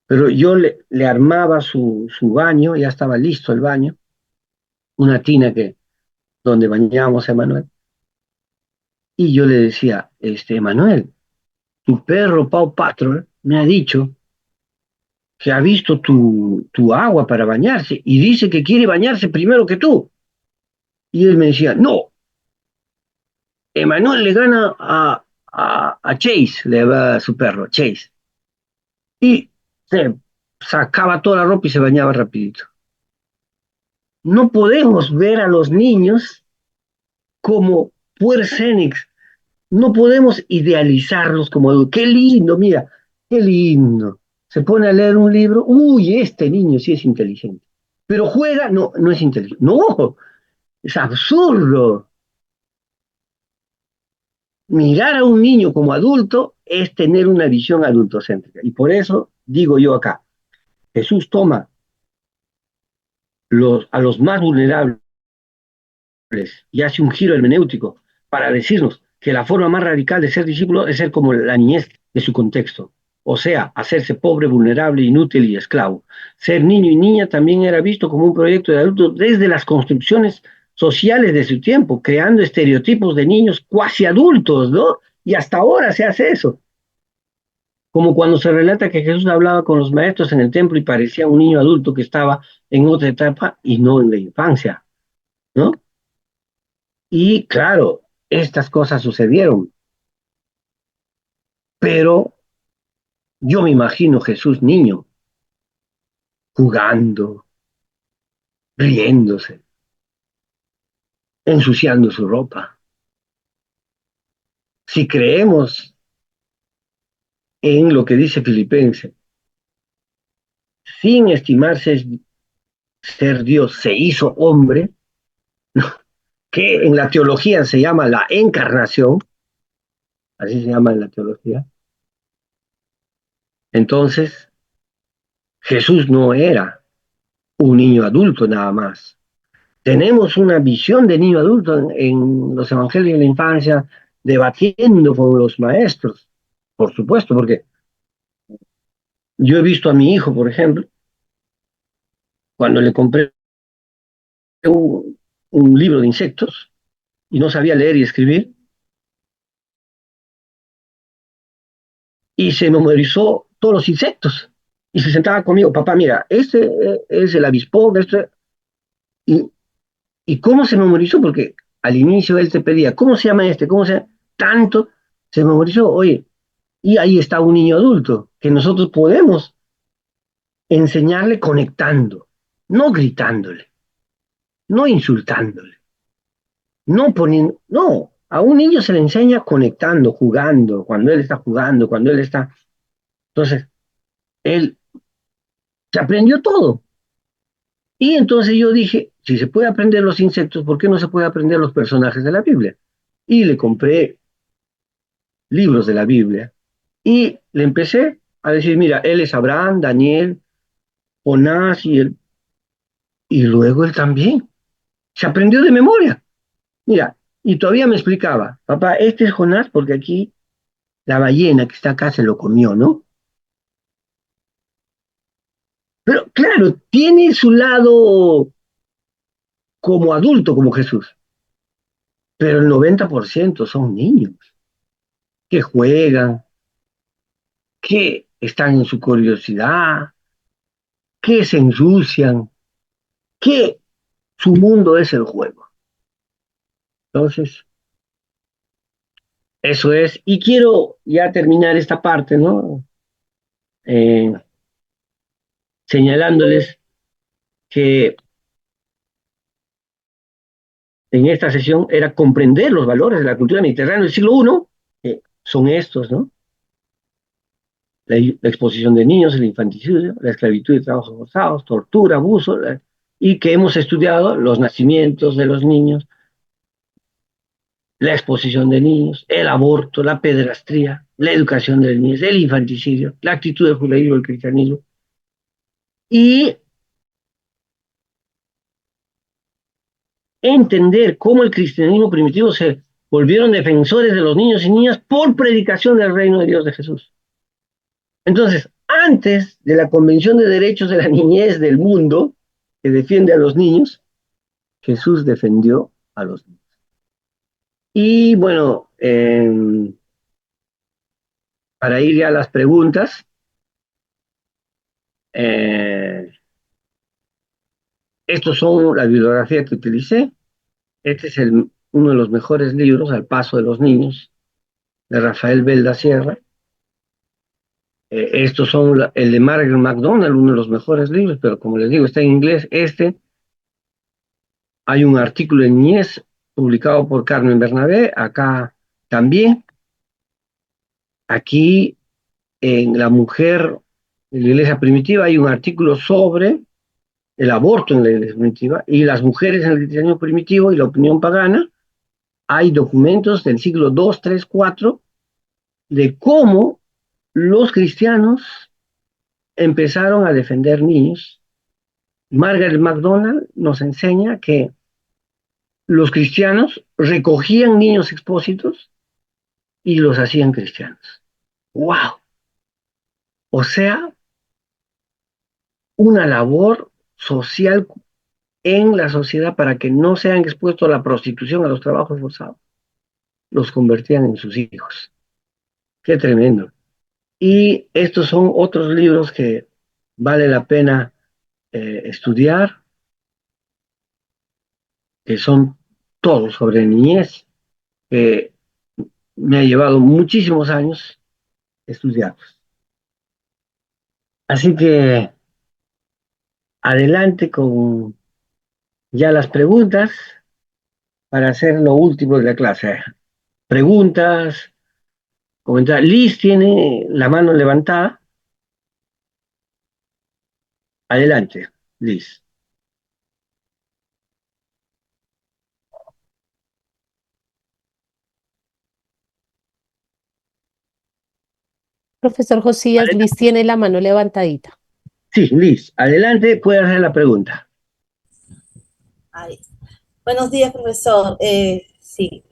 S1: Pero yo le armaba su baño, ya estaba listo el baño, una tina donde bañábamos a Emanuel. Y yo le decía, Emanuel, tu perro Pau Patrol me ha dicho que ha visto tu agua para bañarse y dice que quiere bañarse primero que tú. Y él me decía, no, Emanuel le gana a Chase, le va a su perro, Chase. Y se sacaba toda la ropa y se bañaba rapidito. No podemos ver a los niños como puercénix, no podemos idealizarlos como, qué lindo, mira, qué lindo. Se pone a leer un libro, uy, este niño sí es inteligente. Pero juega, no, no es inteligente. No, es absurdo. Mirar a un niño como adulto es tener una visión adultocéntrica. Y por eso digo yo acá, Jesús toma a los más vulnerables y hace un giro hermenéutico para decirnos que la forma más radical de ser discípulo es ser como la niñez de su contexto, o sea, hacerse pobre, vulnerable, inútil y esclavo. Ser niño y niña también era visto como un proyecto de adulto desde las construcciones sociales de su tiempo, creando estereotipos de niños cuasi adultos, ¿no? Y hasta ahora se hace eso. Como cuando se relata que Jesús hablaba con los maestros en el templo y parecía un niño adulto que estaba en otra etapa y no en la infancia, ¿no? Y claro, estas cosas sucedieron, pero yo me imagino Jesús niño, jugando, riéndose, ensuciando su ropa. Si creemos en lo que dice Filipenses, sin estimarse ser Dios, se hizo hombre, que en la teología se llama la encarnación, así se llama en la teología. Entonces, Jesús no era un niño adulto nada más. Tenemos una visión de niño adulto en los evangelios de la infancia, debatiendo con los maestros, por supuesto, porque yo he visto a mi hijo, por ejemplo, cuando le compré un libro de insectos y no sabía leer y escribir, y se memorizó todos los insectos. Y se sentaba conmigo, papá, mira, este es el avispón, y, y cómo se memorizó, porque al inicio él te pedía, ¿cómo se llama este? ¿Cómo se llama? Tanto se memorizó, oye, y ahí está un niño adulto que nosotros podemos enseñarle conectando, no gritándole, no insultándole, no poniendo, no, a un niño se le enseña conectando, jugando, cuando él está jugando, cuando él está. Entonces, él se aprendió todo. Y entonces yo dije, si se puede aprender los insectos, ¿por qué no se puede aprender los personajes de la Biblia? Y le compré libros de la Biblia y le empecé a decir, mira, él es Abraham, Daniel, Jonás y él. y luego él también. Se aprendió de memoria. Mira, y todavía me explicaba, papá, este es Jonás porque aquí la ballena que está acá se lo comió, ¿no? Pero claro, tiene su lado como adulto, como Jesús, pero el 90% son niños que juegan, que están en su curiosidad, que se ensucian, que su mundo es el juego. Entonces, eso es. Y quiero ya terminar esta parte, ¿no? Eh, señalándoles que en esta sesión era comprender los valores de la cultura mediterránea del siglo I, que son estos, ¿no? La exposición de niños, el infanticidio, la esclavitud y trabajos forzados, tortura, abuso, y que hemos estudiado los nacimientos de los niños, la exposición de niños, el aborto, la pederastría, la educación de niños, el infanticidio, la actitud del judaísmo, el cristianismo, y entender cómo el cristianismo primitivo se volvieron defensores de los niños y niñas por predicación del reino de Dios de Jesús. Entonces, antes de la Convención de Derechos de la Niñez del Mundo, que defiende a los niños, Jesús defendió a los niños. Y bueno, para ir ya a las preguntas, estos son la bibliografía que utilicé. Este es uno de los mejores libros, Al paso de los niños, de Rafael Belda Sierra. Estos son el de Margaret MacDonald, uno de los mejores libros, pero como les digo, está en inglés. Hay un artículo en Niñez publicado por Carmen Bernabé, acá también. Aquí en La mujer en la iglesia primitiva hay un artículo sobre el aborto en la iglesia primitiva y las mujeres en el cristianismo primitivo y la opinión pagana. Hay documentos del siglo II, III, IV de cómo los cristianos empezaron a defender niños. Margaret MacDonald nos enseña que los cristianos recogían niños expósitos y los hacían cristianos. ¡Wow! O sea, una labor social en la sociedad para que no sean expuestos a la prostitución, a los trabajos forzados. Los convertían en sus hijos. ¡Qué tremendo! Y estos son otros libros que vale la pena estudiar, que son todos sobre niñez, que me ha llevado muchísimos años estudiarlos. Así que adelante con ya las preguntas para hacer lo último de la clase. Preguntas, comentarios. Liz tiene la mano levantada. Adelante, Liz.
S2: Profesor Josías,
S1: Adelante.
S2: Liz tiene la mano levantadita.
S1: Sí, Liz, adelante, puede hacer la pregunta.
S6: Ay, buenos días, profesor. Sí,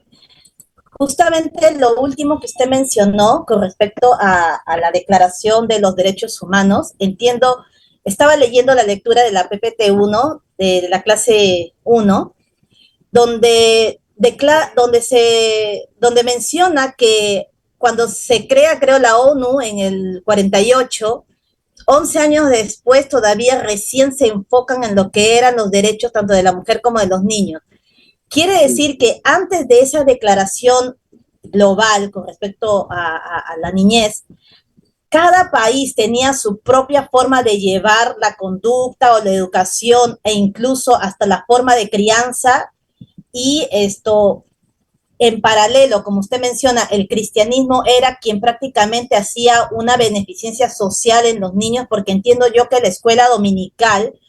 S6: justamente lo último que usted mencionó con respecto a la Declaración de los Derechos Humanos, entiendo, estaba leyendo la lectura de la PPT-1, de la clase 1, donde menciona que cuando se crea, creo, la ONU en el 48, 11 años después todavía recién se enfocan en lo que eran los derechos tanto de la mujer como de los niños. Quiere decir que antes de esa declaración global con respecto a la niñez, cada país tenía su propia forma de llevar la conducta o la educación e incluso hasta la forma de crianza, y esto en paralelo, como usted menciona, el cristianismo era quien prácticamente hacía una beneficencia social en los niños, porque entiendo yo que la escuela dominical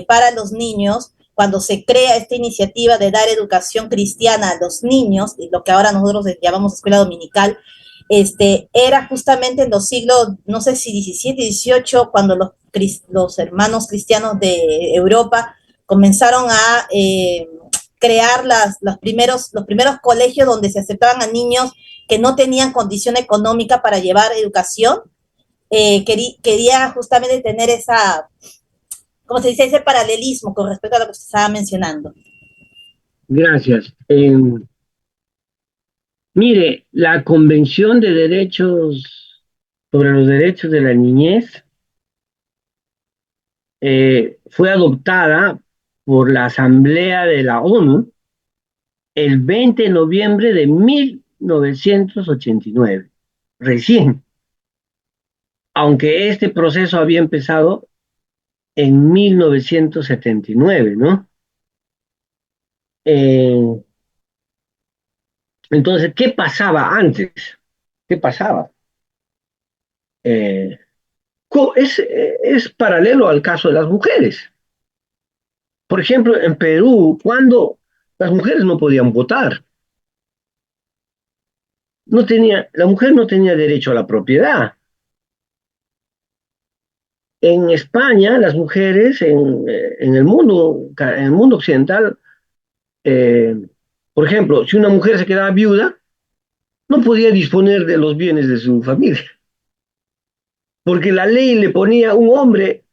S6: para los niños, cuando se crea esta iniciativa de dar educación cristiana a los niños, lo que ahora nosotros llamamos escuela dominical, era justamente en los siglos, no sé si 17, 18, cuando los hermanos cristianos de Europa comenzaron a crear los primeros colegios donde se aceptaban a niños que no tenían condición económica para llevar educación. Quería justamente tener esa, ¿cómo se dice?, ese paralelismo con respecto a lo que usted estaba mencionando.
S1: Gracias. Mire, la Convención de Derechos sobre los Derechos de la Niñez fue adoptada por la Asamblea de la ONU el 20 de noviembre de 1989, recién, aunque este proceso había empezado en 1979, ¿no? Entonces, ¿qué pasaba antes? ¿Qué pasaba? Eh, es paralelo al caso de las mujeres. Por ejemplo, en Perú, cuando las mujeres no podían votar, la mujer no tenía derecho a la propiedad. En España, las mujeres en el mundo occidental, eh, por ejemplo, si una mujer se quedaba viuda, no podía disponer de los bienes de su familia, porque la ley le ponía a un hombre,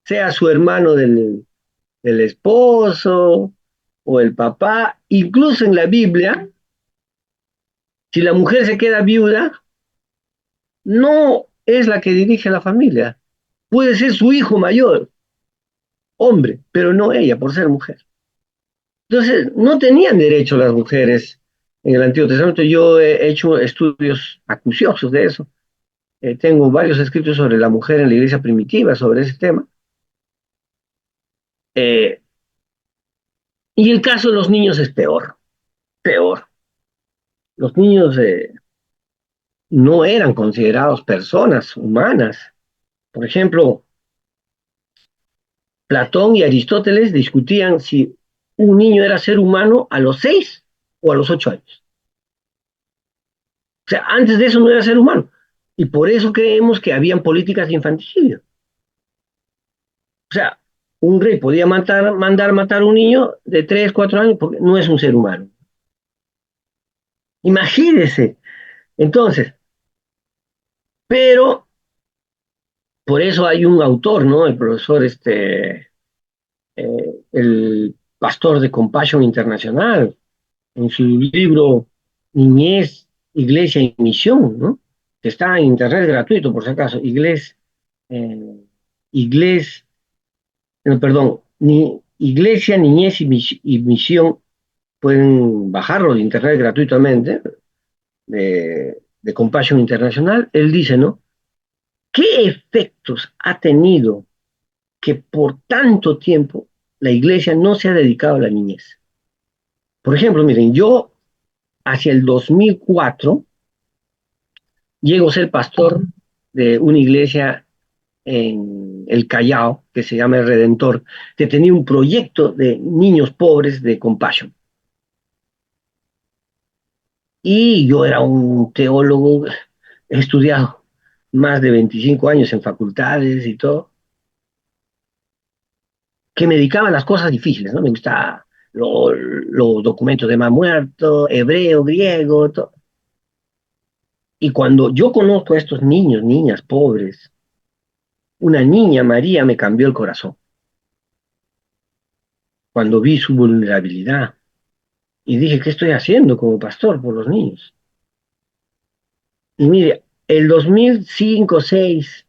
S1: sea su hermano del esposo o el papá, incluso en la Biblia, si la mujer se queda viuda, no es la que dirige la familia. Puede ser su hijo mayor, hombre, pero no ella, por ser mujer. Entonces, no tenían derecho las mujeres en el Antiguo Testamento. Yo he hecho estudios acuciosos de eso. Tengo varios escritos sobre la mujer en la iglesia primitiva, sobre ese tema. Eh, y el caso de los niños es peor, peor. Los niños no eran considerados personas humanas. Por ejemplo, Platón y Aristóteles discutían si un niño era ser humano a los 6 o a los 8 años. O sea, antes de eso no era ser humano. Y por eso creemos que habían políticas de infanticidio. O sea, un rey podía mandar matar a un niño de 3, 4 años porque no es un ser humano. Imagínese. Entonces, pero por eso hay un autor, ¿no? El profesor, el pastor de Compassion Internacional, en su libro Niñez, Iglesia y Misión, ¿no? Que está en internet gratuito, por si acaso, eh, Iglesia, no, perdón, Iglesia, Niñez y Misión, pueden bajarlo de internet gratuitamente, de Compassion Internacional. Él dice, ¿no? ¿Qué efectos ha tenido que por tanto tiempo la iglesia no se ha dedicado a la niñez? Por ejemplo, miren, yo hacia el 2004 llego a ser pastor de una iglesia en el Callao, que se llama El Redentor, que tenía un proyecto de niños pobres de Compassion. Y yo era un teólogo, he estudiado más de 25 años en facultades y todo, que me dedicaba a las cosas difíciles, ¿no? Me gustaba los documentos de más muerto, hebreo, griego, todo. Y cuando yo conozco a estos niños, niñas pobres, una niña, María, me cambió el corazón. Cuando vi su vulnerabilidad y dije, ¿qué estoy haciendo como pastor por los niños? Y mire, el 2005-2006,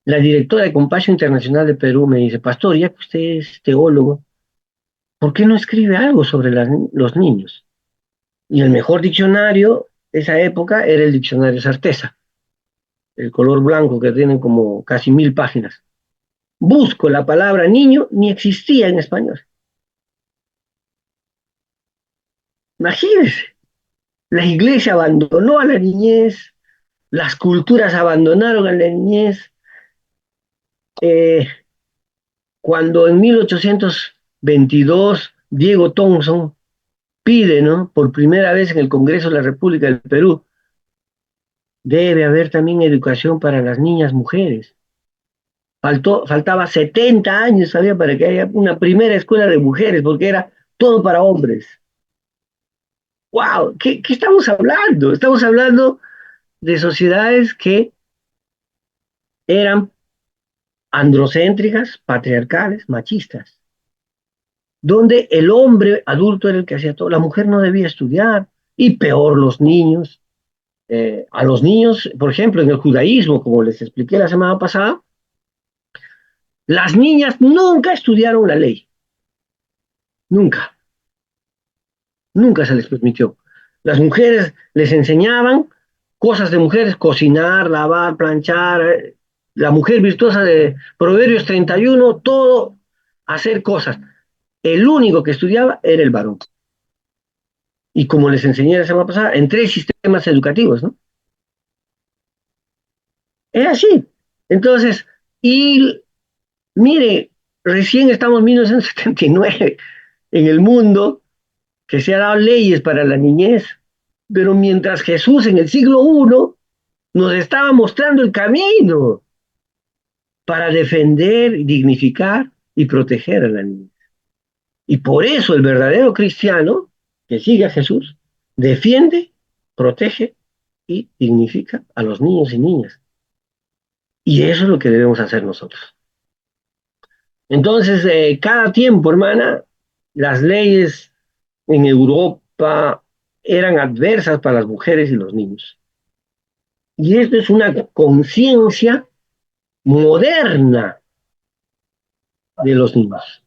S1: la directora de Compasión Internacional de Perú me dice, pastor, ya que usted es teólogo, ¿por qué no escribe algo sobre los niños? Y el mejor diccionario de esa época era el diccionario Certeza, el color blanco que tiene como casi 1000 páginas. Busco la palabra niño, ni existía en español. Imagínense, la iglesia abandonó a la niñez, las culturas abandonaron a la niñez. Eh, Cuando en 1822 Diego Thompson pide, ¿no?, por primera vez en el Congreso de la República del Perú, debe haber también educación para las niñas mujeres. faltaba 70 años, sabía, para que haya una primera escuela de mujeres, porque era todo para hombres. ¡Wow! ¿Qué estamos hablando? Estamos hablando de sociedades que eran androcéntricas, patriarcales, machistas, donde el hombre adulto era el que hacía todo, la mujer no debía estudiar, y peor los niños. A los niños, por ejemplo, en el judaísmo, como les expliqué la semana pasada, las niñas nunca estudiaron la ley, nunca, nunca se les permitió. Las mujeres les enseñaban cosas de mujeres, cocinar, lavar, planchar, la mujer virtuosa de Proverbios 31, todo, hacer cosas. El único que estudiaba era el varón. Y como les enseñé la semana pasada, en 3 sistemas educativos, ¿no? Es así. Entonces, y mire, recién estamos en 1979 en el mundo que se han dado leyes para la niñez, pero mientras Jesús en el siglo I nos estaba mostrando el camino para defender, dignificar y proteger a la niñez. Y por eso el verdadero cristiano que sigue a Jesús defiende, protege y dignifica a los niños y niñas. Y eso es lo que debemos hacer nosotros. Entonces, cada tiempo, hermana, las leyes en Europa eran adversas para las mujeres y los niños. Y esto es una conciencia moderna de los niños,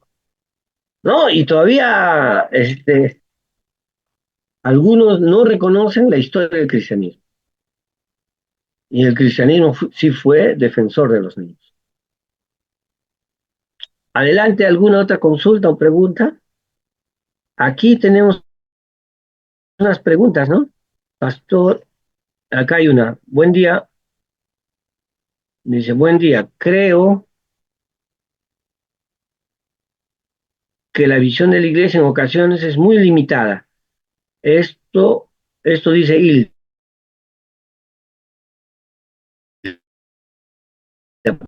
S1: ¿no? Y todavía algunos no reconocen la historia del cristianismo. Y el cristianismo sí fue defensor de los niños. Adelante, ¿alguna otra consulta o pregunta? Aquí tenemos unas preguntas, ¿no? Pastor, acá hay una. Buen día. Dice, buen día. Creo que la visión de la iglesia en ocasiones es muy limitada. Esto dice Hilda,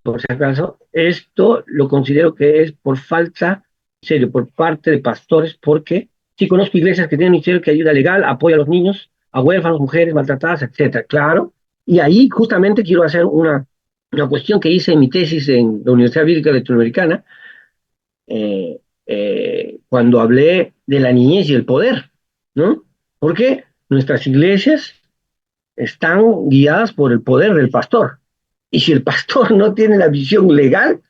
S1: por si acaso. Esto lo considero que es por falta, en serio, por parte de pastores, porque sí conozco iglesias que tienen ministerio que ayuda legal, apoya a los niños, a huérfanos, mujeres maltratadas, etcétera. Claro. Y ahí justamente quiero hacer una cuestión que hice en mi tesis en la Universidad Bíblica Latinoamericana, cuando hablé de la niñez y el poder, ¿no? Porque nuestras iglesias están guiadas por el poder del pastor. Y si el pastor no tiene la visión legal,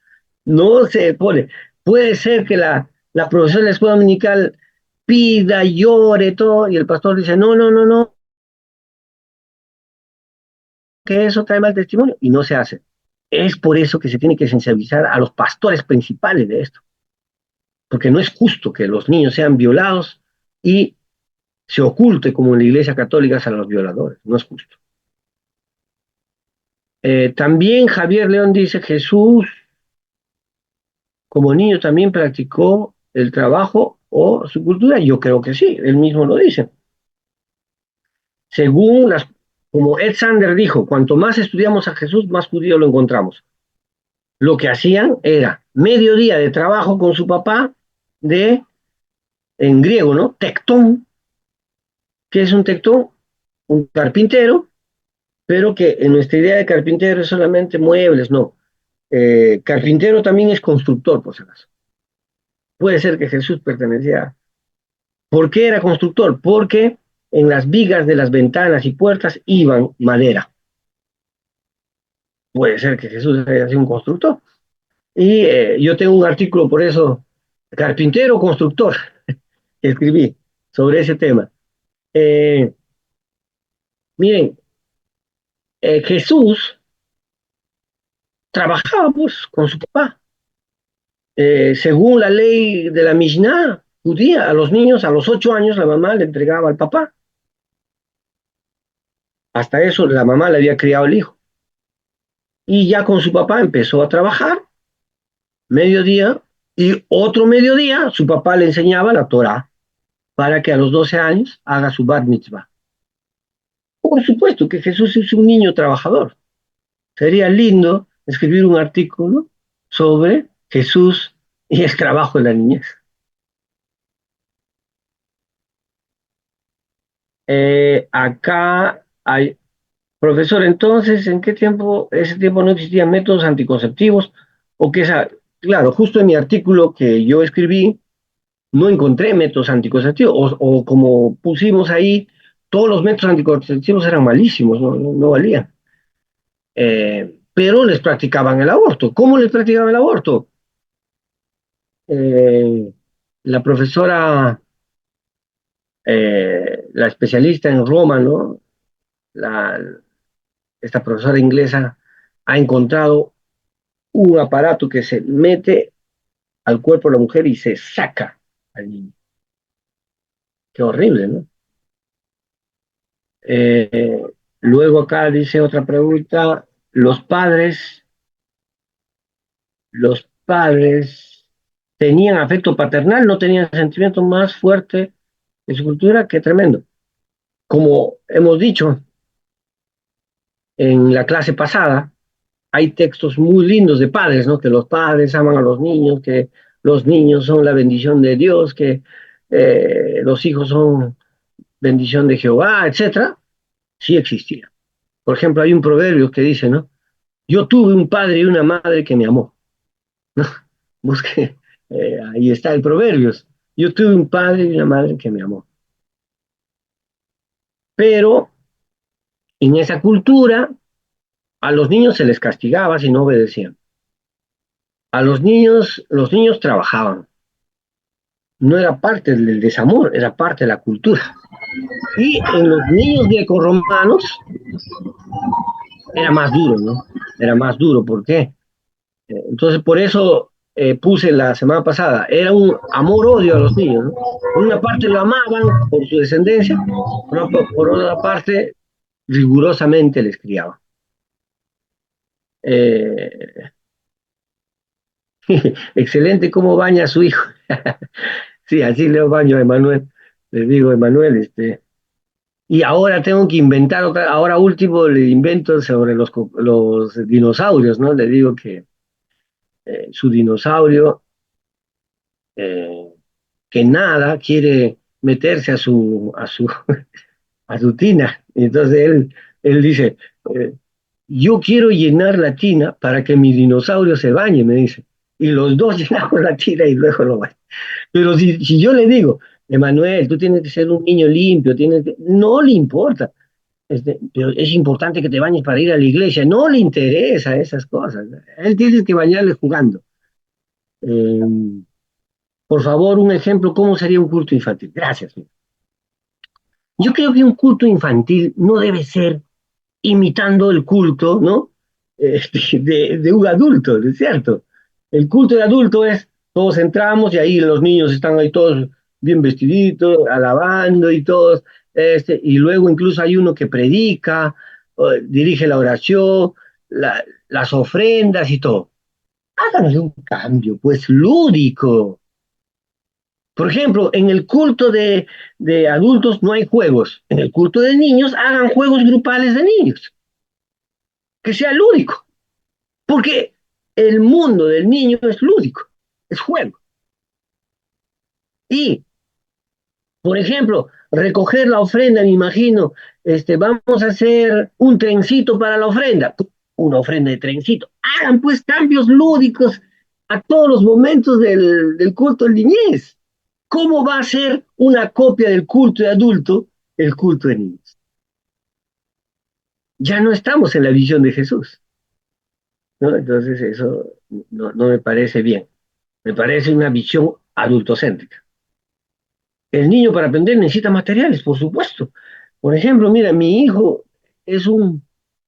S1: no se pone. Puede ser que la profesora de la escuela dominical pida, llore, todo, y el pastor dice, no, no, no, no, que eso trae mal testimonio, y no se hace. Es por eso que se tiene que sensibilizar a los pastores principales de esto, porque no es justo que los niños sean violados y se oculte como en la Iglesia Católica a los violadores, no es justo. También Javier León dice, Jesús como niño también practicó el trabajo o su cultura. Yo creo que sí, él mismo lo dice. Según como Ed Sander dijo, cuanto más estudiamos a Jesús, más judío lo encontramos. Lo que hacían era mediodía de trabajo con su papá en griego, ¿no? Tectón. ¿Qué es un tectón? Un carpintero, pero que en nuestra idea de carpintero es solamente muebles, no. Carpintero también es constructor, por si acaso. Puede ser que Jesús pertenecía. ¿Por qué era constructor? Porque en las vigas de las ventanas y puertas iban madera. Puede ser que Jesús haya sido un constructor. Y yo tengo un artículo por eso, carpintero constructor, que escribí sobre ese tema. Miren, Jesús trabajaba pues con su papá. Según la ley de la Mishnah judía, a los niños a los 8 años la mamá le entregaba al papá. Hasta eso la mamá le había criado el hijo. Y ya con su papá empezó a trabajar, mediodía, y otro mediodía su papá le enseñaba la Torá para que a los 12 años haga su bar mitzvah. Por supuesto que Jesús es un niño trabajador. Sería lindo escribir un artículo sobre Jesús y el trabajo de la niñez. Acá hay, profesor, entonces, ¿en qué tiempo, ese tiempo no existían métodos anticonceptivos? O que esa, claro, justo en mi artículo que yo escribí, no encontré métodos anticonceptivos, o como pusimos ahí, todos los métodos anticonceptivos eran malísimos, no valían. Pero les practicaban el aborto. ¿Cómo les practicaban el aborto? Eh, la profesora, la especialista en Roma, ¿no? La, esta profesora inglesa ha encontrado un aparato que se mete al cuerpo de la mujer y se saca al niño. Qué horrible, ¿no? Eh, Luego acá dice otra pregunta, los padres tenían afecto paternal, no tenían sentimiento más fuerte en su cultura, qué tremendo. Como hemos dicho en la clase pasada, hay textos muy lindos de padres, ¿no? Que los padres aman a los niños, que los niños son la bendición de Dios, que los hijos son bendición de Jehová, etcétera. Sí existía. Por ejemplo, hay un proverbio que dice, ¿no? Yo tuve un padre y una madre que me amó. ¿No? Busque, ahí está el Proverbios. Yo tuve un padre y una madre que me amó. Pero en esa cultura a los niños se les castigaba si no obedecían. A los niños trabajaban. No era parte del desamor, era parte de la cultura. Y en los niños grecorromanos era más duro, ¿no? Era más duro. ¿Por qué? Entonces, por eso puse la semana pasada, era un amor-odio a los niños, ¿no? Por una parte lo amaban por su descendencia, por otra parte rigurosamente les criaban. Eh, Excelente cómo baña a su hijo. Sí, así le baño a Emanuel. Le digo, Emanuel, y ahora tengo que inventar otra, ahora último le invento sobre los dinosaurios, ¿no? Le digo que su dinosaurio eh, que nada quiere meterse a su tina. Y entonces él dice, eh, yo quiero llenar la tina para que mi dinosaurio se bañe, me dice. Y los dos llenamos la tina y luego lo bañan. Pero si yo le digo, Emanuel, tú tienes que ser un niño limpio, no le importa. Pero es importante que te bañes para ir a la iglesia. No le interesa esas cosas. Él tiene que bañarle jugando. Eh, por favor, un ejemplo, ¿cómo sería un culto infantil? Gracias. Yo creo que un culto infantil no debe ser imitando el culto, ¿no? De un adulto, ¿no es cierto? El culto de adulto es, todos entramos y ahí los niños están ahí todos bien vestiditos, alabando y todos, y luego incluso hay uno que predica, dirige la oración, las ofrendas y todo. Háganos un cambio, pues lúdico. Por ejemplo, en el culto de adultos no hay juegos. En el culto de niños hagan juegos grupales de niños, que sea lúdico, porque el mundo del niño es lúdico, es juego. Y, por ejemplo, recoger la ofrenda, me imagino, vamos a hacer un trencito para la ofrenda, una ofrenda de trencito. Hagan pues cambios lúdicos a todos los momentos del culto de niñez. ¿Cómo va a ser una copia del culto de adulto el culto de niños? Ya no estamos en la visión de Jesús, ¿no? Entonces eso no me parece bien. Me parece una visión adultocéntrica. El niño para aprender necesita materiales, por supuesto. Por ejemplo, mira, mi hijo es un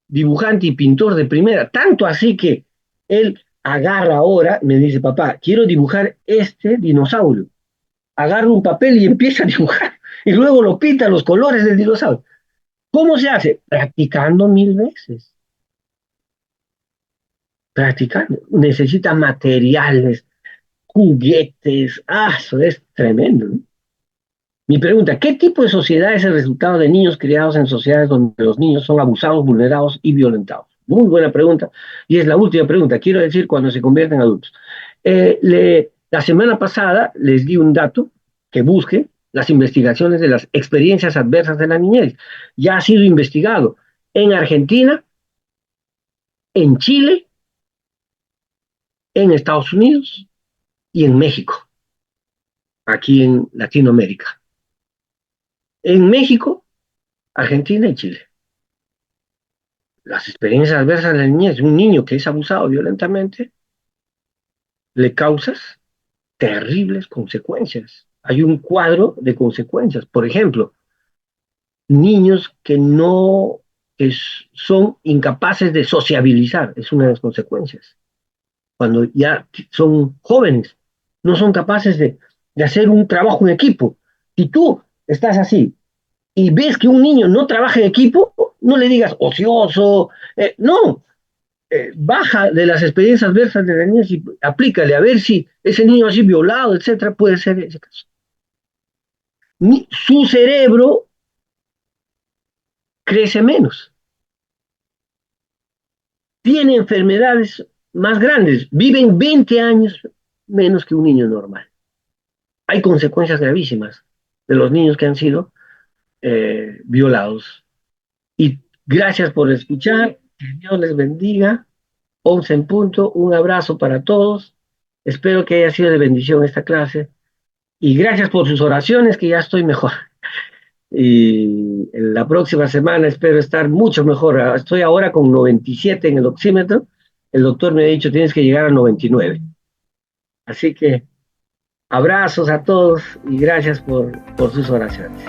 S1: dibujante y pintor de primera, tanto así que él agarra ahora, me dice, papá, quiero dibujar este dinosaurio. Agarra un papel y empieza a dibujar. Y luego lo pinta los colores del dinosaurio. ¿Cómo se hace? Practicando 1000 veces. Practicando. Necesita materiales, juguetes. Ah, eso es tremendo, ¿no? Mi pregunta, ¿qué tipo de sociedad es el resultado de niños criados en sociedades donde los niños son abusados, vulnerados y violentados? Muy buena pregunta. Y es la última pregunta, quiero decir, cuando se convierten en adultos. La semana pasada les di un dato que busque las investigaciones de las experiencias adversas de la niñez. Ya ha sido investigado en Argentina, en Chile, en Estados Unidos y en México, aquí en Latinoamérica. En México, Argentina y Chile. Las experiencias adversas de la niñez, un niño que es abusado violentamente, le causas terribles consecuencias. Hay un cuadro de consecuencias. Por ejemplo, niños que no son incapaces de sociabilizar, es una de las consecuencias. Cuando ya son jóvenes, no son capaces de hacer un trabajo en equipo. Si tú estás así y ves que un niño no trabaja en equipo, no le digas ocioso, no, baja de las experiencias adversas de la niña y aplícale a ver si ese niño así violado, etcétera, puede ser ese caso. Su cerebro crece menos, tiene enfermedades más grandes, viven 20 años menos que un niño normal. Hay consecuencias gravísimas de los niños que han sido violados. Y gracias por escuchar, que Dios les bendiga. 11 en punto, un abrazo para todos. Espero que haya sido de bendición esta clase. Y gracias por sus oraciones, que ya estoy mejor. Y en la próxima semana espero estar mucho mejor. Estoy ahora con 97 en el oxímetro. El doctor me ha dicho tienes que llegar a 99. Así que abrazos a todos y gracias por sus oraciones.